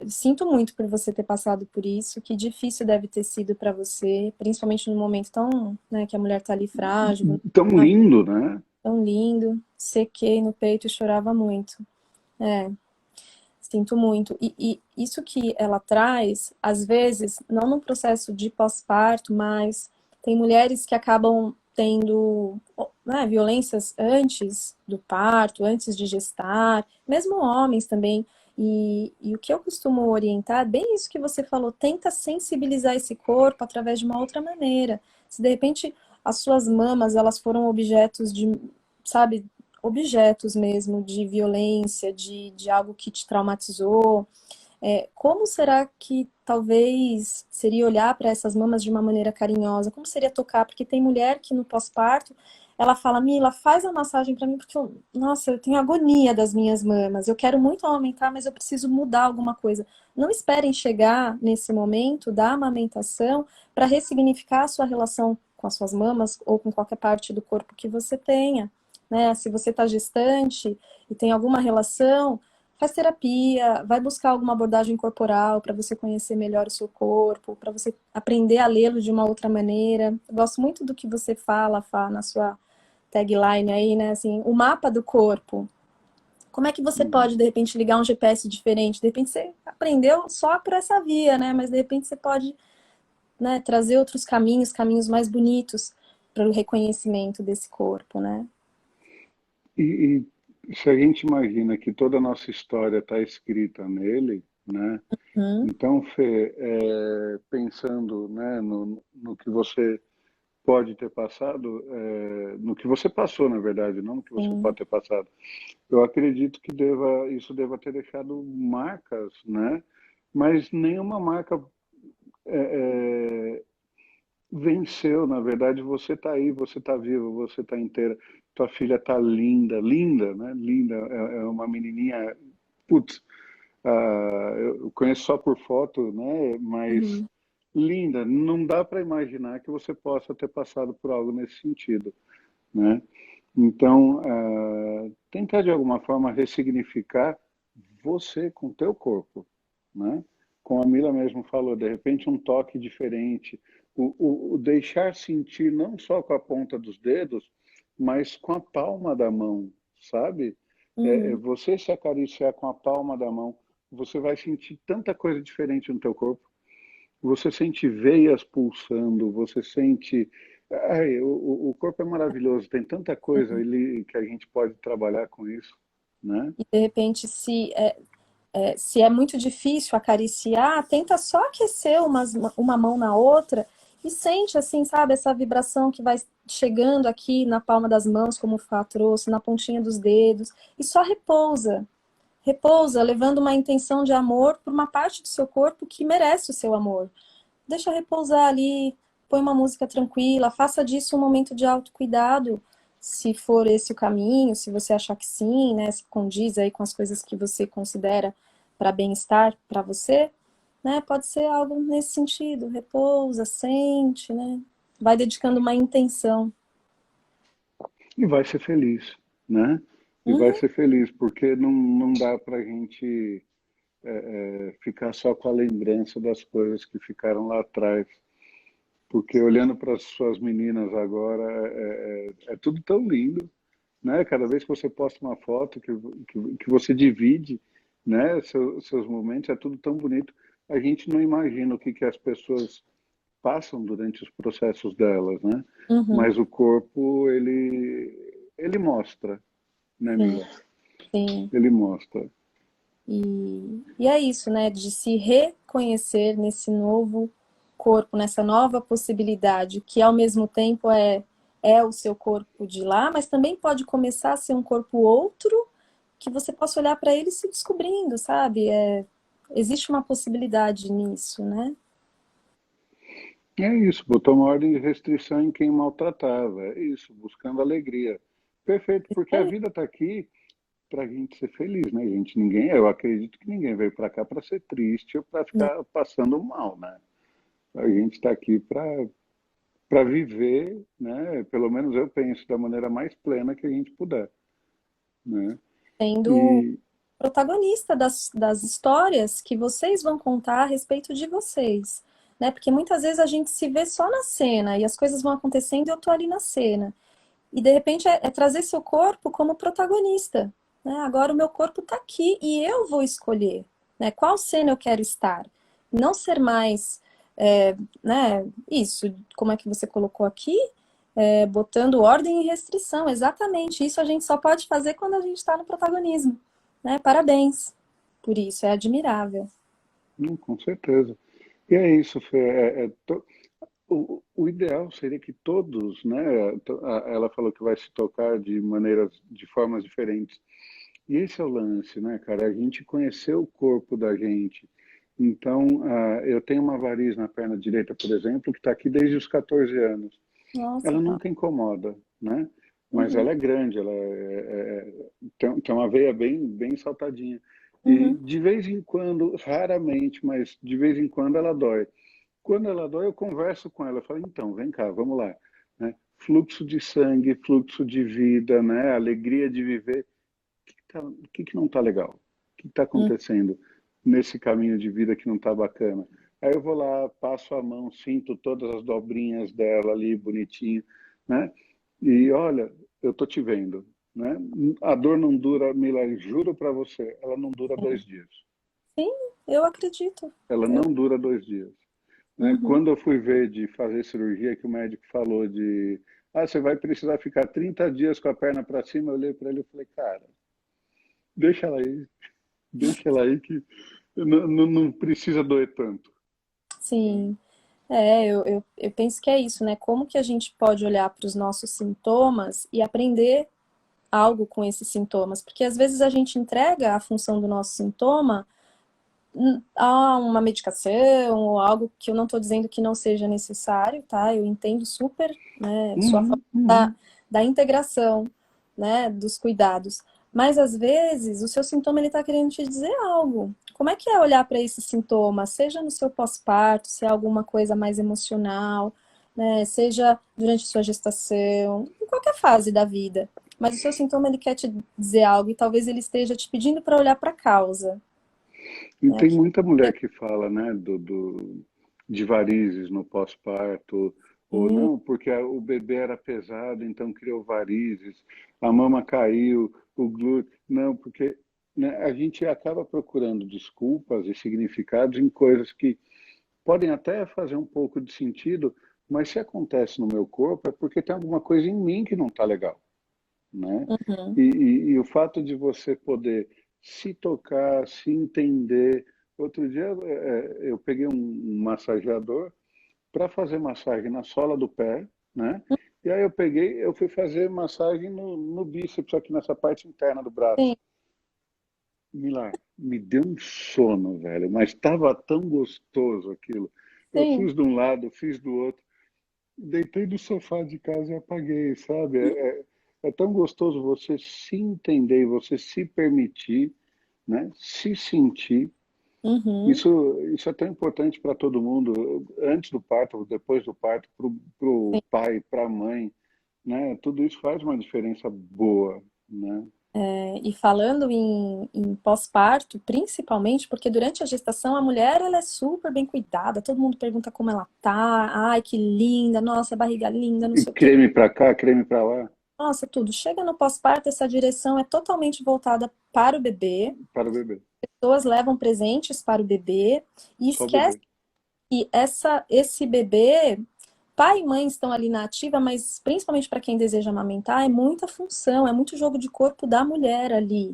Sinto muito por você ter passado por isso, que difícil deve ter sido para você, principalmente no momento tão, né, que a mulher tá ali frágil, Tão lindo, né? tão lindo, sequei no peito e chorava muito. É, sinto muito. E isso que ela traz, às vezes, não no processo de pós-parto, mas tem mulheres que acabam tendo né, violências antes do parto, antes de gestar, mesmo homens também. E o que eu costumo orientar, é bem isso que você falou, tenta sensibilizar esse corpo através de uma outra maneira. Se de repente as suas mamas, elas foram objetos de, sabe, objetos mesmo de violência, de algo que te traumatizou, como será que talvez seria olhar para essas mamas de uma maneira carinhosa? Como seria tocar? Porque tem mulher que no pós-parto, ela fala, Mila, faz a massagem para mim, porque nossa, eu tenho agonia das minhas mamas. Eu quero muito aumentar, mas eu preciso mudar alguma coisa. Não esperem chegar nesse momento da amamentação para ressignificar a sua relação com as suas mamas ou com qualquer parte do corpo que você tenha. Né? Se você está gestante e tem alguma relação, faz terapia, vai buscar alguma abordagem corporal para você conhecer melhor o seu corpo, para você aprender a lê-lo de uma outra maneira. Eu gosto muito do que você fala, Fá, na sua tagline aí, né? Assim, o mapa do corpo. Como é que você Uhum. pode, de repente, ligar um GPS diferente? De repente você aprendeu só por essa via, né? Mas de repente você pode, né, trazer outros caminhos, caminhos mais bonitos para o reconhecimento desse corpo, né? E se a gente imagina que toda a nossa história está escrita nele, né? Hum, Então, Fê, pensando, né, no que você pode ter passado, no que você passou, na verdade, não no que você sim. pode ter passado, eu acredito que isso deva ter deixado marcas, né? Mas nenhuma marca é, venceu, na verdade, você está aí, você está viva, você está inteira, tua filha está linda, linda, né? Linda, é uma menininha, putz, eu conheço só por foto, né? Mas Uhum. linda, não dá para imaginar que você possa ter passado por algo nesse sentido, né? Então, tentar de alguma forma ressignificar você com o teu corpo, né? Como a Mila mesmo falou, de repente um toque diferente, o deixar sentir não só com a ponta dos dedos, mas com a palma da mão, sabe? Uhum. Você se acariciar com a palma da mão, você vai sentir tanta coisa diferente no teu corpo. Você sente veias pulsando, você sente. Ai, o corpo é maravilhoso, tem tanta coisa ali que a gente pode trabalhar com isso, né? E de repente, se é muito difícil acariciar, tenta só aquecer uma mão na outra e sente assim, sabe, essa vibração que vai chegando aqui na palma das mãos, como o Fá trouxe, na pontinha dos dedos, e só repousa. Repousa, levando uma intenção de amor por uma parte do seu corpo que merece o seu amor. Deixa repousar ali, põe uma música tranquila, faça disso um momento de autocuidado, se for esse o caminho, se você achar que sim, né, se condiz aí com as coisas que você considera para bem-estar para você, né, pode ser algo nesse sentido, repousa, sente, né, vai dedicando uma intenção. E vai ser feliz, né? E vai Uhum, ser feliz, porque não dá para a gente ficar só com a lembrança das coisas que ficaram lá atrás. Porque olhando para as suas meninas agora, é tudo tão lindo, né? Cada vez que você posta uma foto, que você divide, né, seus momentos, é tudo tão bonito. A gente não imagina o que as pessoas passam durante os processos delas, né? uhum, Mas o corpo, ele mostra, né, sim, Mila? sim. Ele mostra. E é isso, né? De se reconhecer nesse novo corpo, nessa nova possibilidade, que ao mesmo tempo é o seu corpo de lá, mas também pode começar a ser um corpo outro, que você possa olhar para ele se descobrindo, sabe? Existe uma possibilidade nisso, né? É isso, botou uma ordem de restrição em quem maltratava. É isso, buscando alegria. Perfeito, Isso porque a aí. vida está aqui para a gente ser feliz, né, gente? Ninguém, eu acredito que ninguém veio para cá para ser triste ou para Não, ficar passando mal, né? A gente está aqui para viver, né? Pelo menos eu penso da maneira mais plena que a gente puder, né? sendo E protagonista das histórias que vocês vão contar a respeito de vocês, né? Porque muitas vezes a gente se vê só na cena e as coisas vão acontecendo e eu tô ali na cena. E de repente é trazer seu corpo como protagonista, né? Agora o meu corpo está aqui e eu vou escolher, né? Qual cena eu quero estar? Não ser mais, né? Isso, como é que você colocou aqui? botando ordem e restrição, exatamente. Isso a gente só pode fazer quando a gente está no protagonismo, né? Parabéns por isso, é admirável. Com certeza. E é isso, Fê. O ideal seria que todos, né? Ela falou que vai se tocar de maneiras, de formas diferentes. E esse é o lance, né, cara? A gente conhecer o corpo da gente. Então, eu tenho uma variz na perna direita, por exemplo, que está aqui desde os 14 anos. Nossa, Ela Paulo. nunca incomoda, né? Mas Uhum, ela é grande, tem uma veia bem saltadinha. E uhum, de vez em quando, raramente, mas de vez em quando ela dói. Quando ela dói, eu converso com ela. Eu falo, então, vem cá, vamos lá. Né? Fluxo de sangue, fluxo de vida, né? Alegria de viver. O que não está legal? O que está uhum. acontecendo nesse caminho de vida que não está bacana? Aí eu vou lá, passo a mão, sinto todas as dobrinhas dela ali, bonitinho, né? E olha, eu tô te vendo, né? A dor não dura, Mila, juro para você, ela não dura 2 dias. Sim, eu acredito. Ela não dura 2 dias. Né? Uhum. Quando eu fui ver de fazer cirurgia, que o médico falou você vai precisar ficar 30 dias com a perna para cima, eu olhei para ele e falei, cara, deixa ela aí, deixa ela aí que não precisa doer tanto. Sim, eu penso que é isso, né? Como que a gente pode olhar para os nossos sintomas e aprender algo com esses sintomas? Porque às vezes a gente entrega a função do nosso sintoma a uma medicação ou algo que eu não estou dizendo que não seja necessário, tá? Eu entendo super, né, sua forma Uhum, uhum. da integração, né, dos cuidados. Mas às vezes o seu sintoma ele está querendo te dizer algo. Como é que é olhar para esse sintoma, seja no seu pós-parto, se é alguma coisa mais emocional, né, seja durante sua gestação, em qualquer fase da vida. Mas o seu sintoma ele quer te dizer algo e talvez ele esteja te pedindo para olhar para a causa, E né? tem muita mulher que fala, né, de varizes no pós-parto, ou não, porque o bebê era pesado, então criou varizes, a mama caiu, o glúteo. Não, porque né, a gente acaba procurando desculpas e significados em coisas que podem até fazer um pouco de sentido, mas se acontece no meu corpo é porque tem alguma coisa em mim que não está legal, né? Uhum. E o fato de você poder se tocar, se entender. Outro dia eu peguei um massageador para fazer massagem na sola do pé, né? E aí eu fui fazer massagem no bíceps, aqui nessa parte interna do braço. Sim, Milá, me deu um sono, velho, mas estava tão gostoso aquilo. Eu sim. fiz de um lado, fiz do outro. Deitei no sofá de casa e apaguei, sabe? É tão gostoso você se entender, e você se permitir, né? Se sentir. Uhum. Isso é tão importante para todo mundo, antes do parto, depois do parto, para o Sim. pai, para a mãe, né? Tudo isso faz uma diferença boa, né? E falando em pós-parto, principalmente, porque durante a gestação a mulher ela é super bem cuidada, todo mundo pergunta como ela tá, ai que linda, nossa, barriga linda, não E sei o quê. creme para cá, creme para lá, Nossa, tudo. Chega no pós-parto, essa direção é totalmente voltada para o bebê, para o bebê, pessoas levam presentes para o bebê e só o esquece bebê. que esse bebê, pai e mãe estão ali na ativa, mas principalmente para quem deseja amamentar, é muita função, é muito jogo de corpo da mulher ali,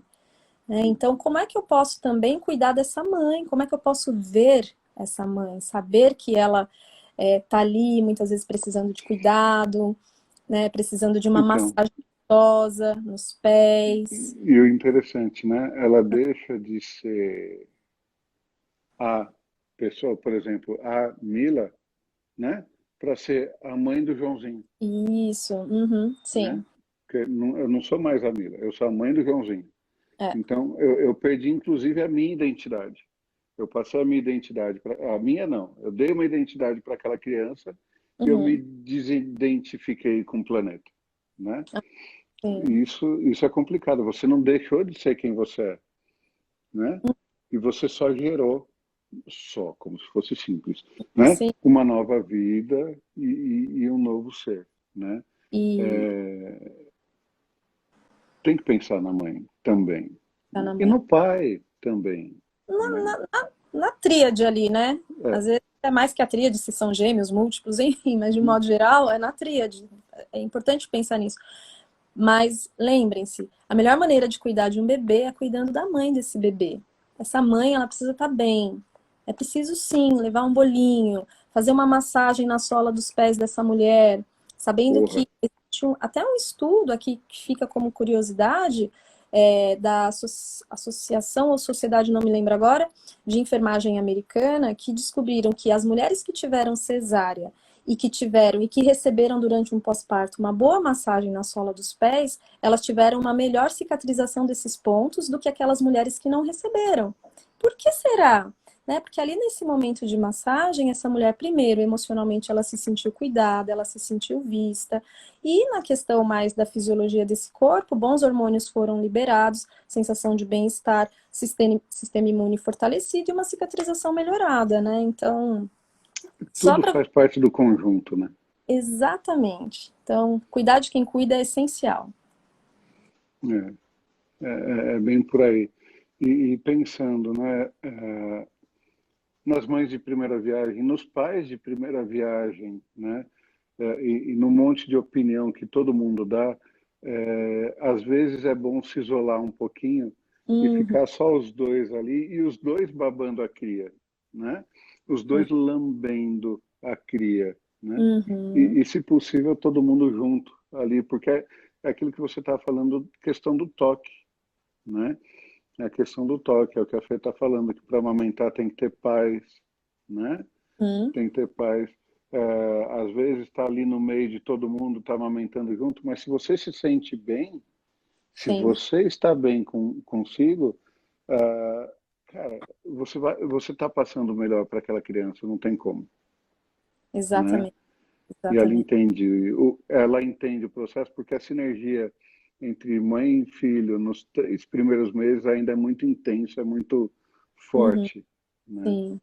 né? Então, como é que eu posso também cuidar dessa mãe? Como é que eu posso ver essa mãe? Saber que ela tá ali, muitas vezes precisando de cuidado, né? Precisando de uma Então, massagem gostosa nos pés. e o interessante, né? Ela deixa de ser a pessoa, por exemplo, a Mila, né? Para ser a mãe do Joãozinho, Isso, uhum, né? sim. Porque eu não sou mais a Mila, eu sou a mãe do Joãozinho. É. Então, eu perdi, inclusive, a minha identidade. Eu passei a minha identidade para... A minha, não. Eu dei uma identidade para aquela criança e eu me Uhum, desidentifiquei com o planeta, né? sim, E isso é complicado. Você não deixou de ser quem você é, né? E você só gerou, só, como se fosse simples, né? sim. Uma nova vida e um novo ser, né? E Tem que pensar na mãe também, tá né? na E mãe. no pai também, né? Na tríade ali, né? É, Às vezes é mais que a tríade, se são gêmeos, múltiplos, enfim, mas de um modo geral é na tríade. é importante pensar nisso. Mas lembrem-se, a melhor maneira de cuidar de um bebê é cuidando da mãe desse bebê. Essa mãe, ela precisa estar bem. É preciso sim levar um bolinho, fazer uma massagem na sola dos pés dessa mulher, sabendo Porra, que existe até um estudo aqui que fica como curiosidade, da Associação ou Sociedade, não me lembro agora, de Enfermagem Americana, que descobriram que as mulheres que tiveram cesárea e que receberam durante um pós-parto uma boa massagem na sola dos pés, elas tiveram uma melhor cicatrização desses pontos do que aquelas mulheres que não receberam. Por que será? Né? Porque ali nesse momento de massagem, essa mulher, primeiro, emocionalmente, ela se sentiu cuidada, ela se sentiu vista. E na questão mais da fisiologia desse corpo, bons hormônios foram liberados, sensação de bem-estar, sistema imune fortalecido e uma cicatrização melhorada, né? Então, só tudo para... faz parte do conjunto, né? Exatamente. Então, cuidar de quem cuida é essencial. É, é bem por aí. E pensando, né, nas mães de primeira viagem, nos pais de primeira viagem, né, e no monte de opinião que todo mundo dá, às vezes é bom se isolar um pouquinho e Uhum, ficar só os dois ali e os dois babando a cria, né? Os dois lambendo a cria, né? uhum, E se possível, todo mundo junto ali, porque é aquilo que você está falando, questão do toque, né? É a questão do toque, é o que a Fê está falando, que para amamentar tem que ter paz, né? uhum. Tem que ter paz. Às vezes está ali no meio de todo mundo, está amamentando junto, mas se você se sente bem, se Sim, você está bem consigo, cara, você está passando melhor para aquela criança, não tem como, né? exatamente, E exatamente. ela entende o processo porque a sinergia entre mãe e filho nos 3 primeiros meses ainda é muito intensa, é muito Uhum, forte, né? sim.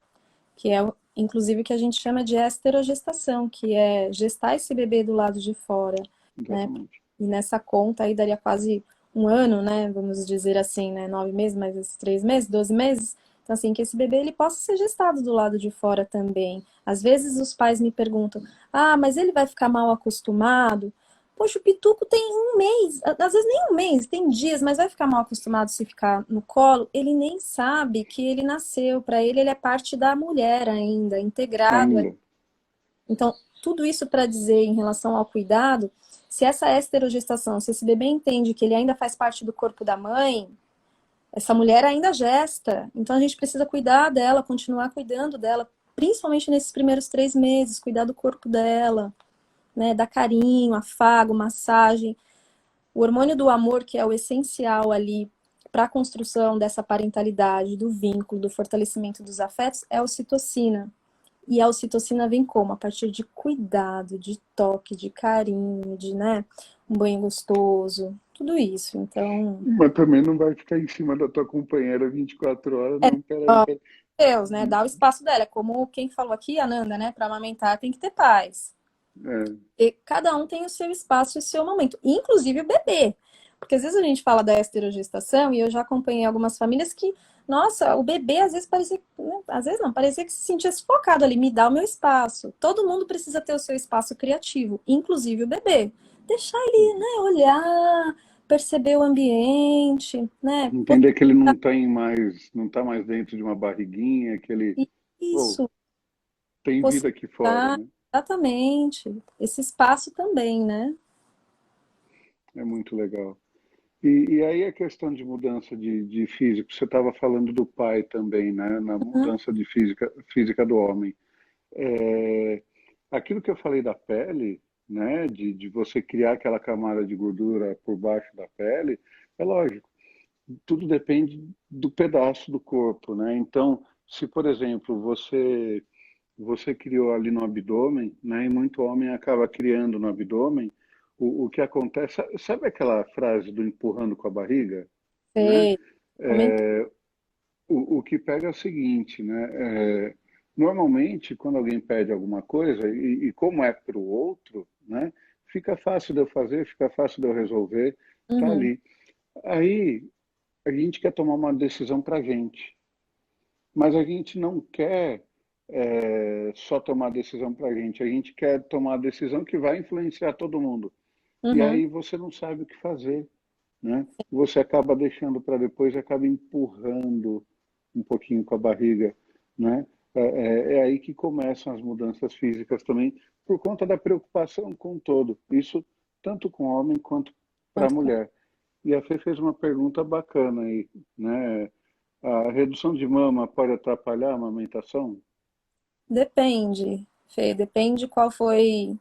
Que é, inclusive, o que a gente chama de esterogestação, que é gestar esse bebê do lado de fora, né? Exatamente. E nessa conta aí daria quase um ano, né? Vamos dizer assim, né? 9 meses, mais esses 3 meses, 12 meses. Então, assim, que esse bebê ele possa ser gestado do lado de fora também. Às vezes os pais me perguntam, ah, mas ele vai ficar mal acostumado? Poxa, o Pituco tem um mês, às vezes nem um mês, tem dias, mas vai ficar mal acostumado se ficar no colo. Ele nem sabe que ele nasceu. Para ele, ele é parte da mulher ainda, integrado ali. Ainda. Então, tudo isso para dizer em relação ao cuidado, se essa esterogestação, se esse bebê entende que ele ainda faz parte do corpo da mãe, essa mulher ainda gesta. Então, a gente precisa cuidar dela, continuar cuidando dela, principalmente nesses primeiros 3 meses, cuidar do corpo dela, né? Dar carinho, afago, massagem. O hormônio do amor, que é o essencial ali para a construção dessa parentalidade, do vínculo, do fortalecimento dos afetos, é a ocitocina. E a ocitocina vem como? A partir de cuidado, de toque, de carinho, de, né, um banho gostoso, tudo isso. Então, Mas também não vai ficar em cima da tua companheira 24 horas, não. Peraí, ó, peraí. Deus, né, dá o espaço dela. É como quem falou aqui, Ananda, né, para amamentar tem que ter paz. É, E cada um tem o seu espaço e o seu momento, inclusive o bebê. Porque às vezes a gente fala da esterogestação e eu já acompanhei algumas famílias que, nossa, o bebê às vezes parecia, né, às vezes não, parecia que se sentia sufocado ali, me dá o meu espaço. Todo mundo precisa ter o seu espaço criativo, inclusive o bebê. Deixar ele, né, olhar, perceber o ambiente, né? entender que ele não está mais dentro de uma barriguinha, que ele, oh, Isso, tem vida aqui fora, possibilitar, né? exatamente, esse espaço também, né? É muito legal. E aí a questão de mudança de físico, você estava falando do pai também, né? Na Uhum, mudança de física do homem. É, aquilo que eu falei da pele, né? De você criar aquela camada de gordura por baixo da pele, é lógico. Tudo depende do pedaço do corpo, né? Então, se por exemplo você criou ali no abdômen, né? E muito homem acaba criando no abdômen. O que acontece, sabe aquela frase do empurrando com a barriga, né? sei, comentou. É, o que pega é o seguinte, né? Normalmente, quando alguém pede alguma coisa, e como é para o outro, né? Fica fácil de eu fazer, fica fácil de eu resolver, tá Uhum. ali. Aí a gente quer tomar uma decisão para a gente, mas a gente não quer. só tomar decisão para a gente quer tomar a decisão que vai influenciar todo mundo. E Uhum. aí você não sabe o que fazer, né? Você acaba deixando para depois, acaba empurrando um pouquinho com a barriga, né? É aí que começam as mudanças físicas também, por conta da preocupação com o todo. Isso tanto com homem quanto para Quanto com- mulher. E a Fê fez uma pergunta bacana aí, né? A redução de mama pode atrapalhar a amamentação? Depende, Fê, depende qual foi,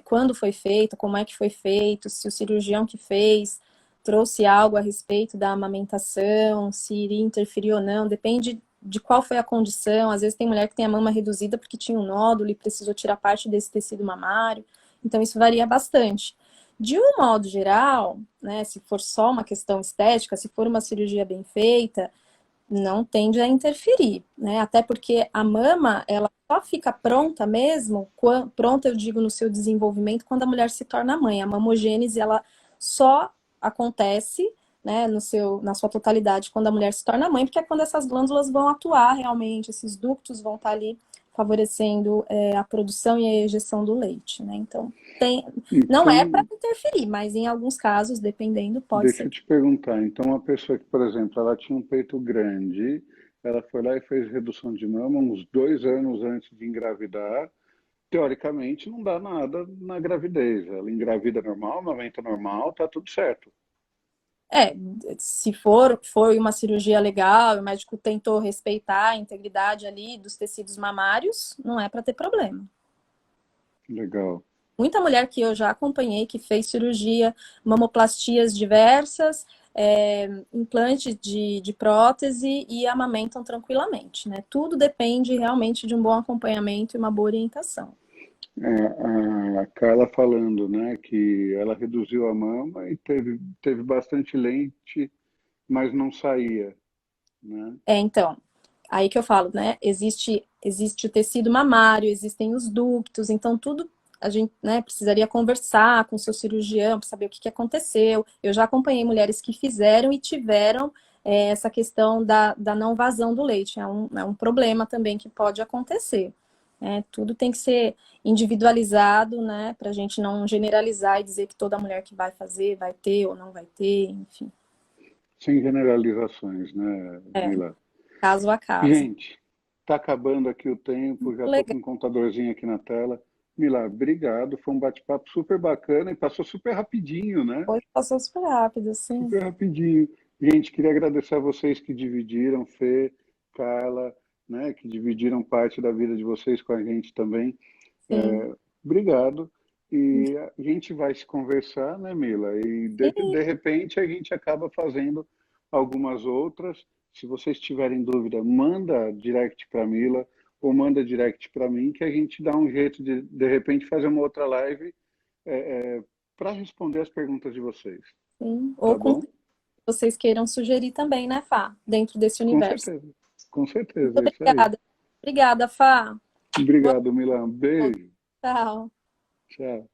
quando foi feito, como é que foi feito, se o cirurgião que fez trouxe algo a respeito da amamentação, se iria interferir ou não, depende de qual foi a condição. Às vezes tem mulher que tem a mama reduzida porque tinha um nódulo e precisou tirar parte desse tecido mamário, então isso varia bastante. De um modo geral, né, se for só uma questão estética, se for uma cirurgia bem feita, não tende a interferir, né? Até porque a mama, ela só fica pronta mesmo, pronta eu digo no seu desenvolvimento, quando a mulher se torna mãe. A mamogênese, ela só acontece, né, na sua totalidade quando a mulher se torna mãe, porque é quando essas glândulas vão atuar realmente, esses ductos vão estar ali favorecendo a produção e a ejeção do leite, né? Então, não é para Então, interferir, mas em alguns casos, dependendo, pode deixa ser. eu te perguntar. Então, uma pessoa que, por exemplo, ela tinha um peito grande, ela foi lá e fez redução de mama uns 2 anos antes de engravidar. Teoricamente, não dá nada na gravidez. Ela engravida normal, amamenta normal, tá tudo certo. É, se foi uma cirurgia legal, o médico tentou respeitar a integridade ali dos tecidos mamários, não é para ter problema. Legal. Muita mulher que eu já acompanhei que fez cirurgia, mamoplastias diversas, implante de prótese e amamentam tranquilamente, né? Tudo depende realmente de um bom acompanhamento e uma boa orientação. A Carla falando, né, que ela reduziu a mama e teve bastante leite, mas não saía, né? Então, aí que eu falo, né? Existe o tecido mamário, existem os ductos, então tudo a gente, né, precisaria conversar com o seu cirurgião para saber o que que aconteceu. Eu já acompanhei mulheres que fizeram e tiveram essa questão da não vazão do leite. É um problema também que pode acontecer. Tudo tem que ser individualizado, né, para a gente não generalizar e dizer que toda mulher que vai fazer vai ter ou não vai ter, enfim. Sem generalizações, né, É, Mila? caso a caso. Gente, tá acabando aqui o tempo, já tô Legal. com um contadorzinho aqui na tela. Mila, obrigado, foi um bate-papo super bacana e passou super rapidinho, né? Hoje passou super rápido, sim. Super rapidinho. Gente, queria agradecer a vocês que dividiram, Fê, Carla, né, que dividiram parte da vida de vocês com a gente também. Sim. Obrigado. E a gente vai se conversar, né, Mila? E Sim, de repente a gente acaba fazendo algumas outras. Se vocês tiverem dúvida, manda direct para Mila ou manda direct para mim, que a gente dá um jeito de repente, fazer uma outra live para responder as perguntas de vocês. sim. Ou Tá com bom? vocês queiram sugerir também, né, Fá? Dentro desse Com universo. certeza. Com Muito certeza, é isso aí. obrigada. Obrigada, Fá. Boa Obrigado, Milan. noite. Beijo. Tchau. Tchau.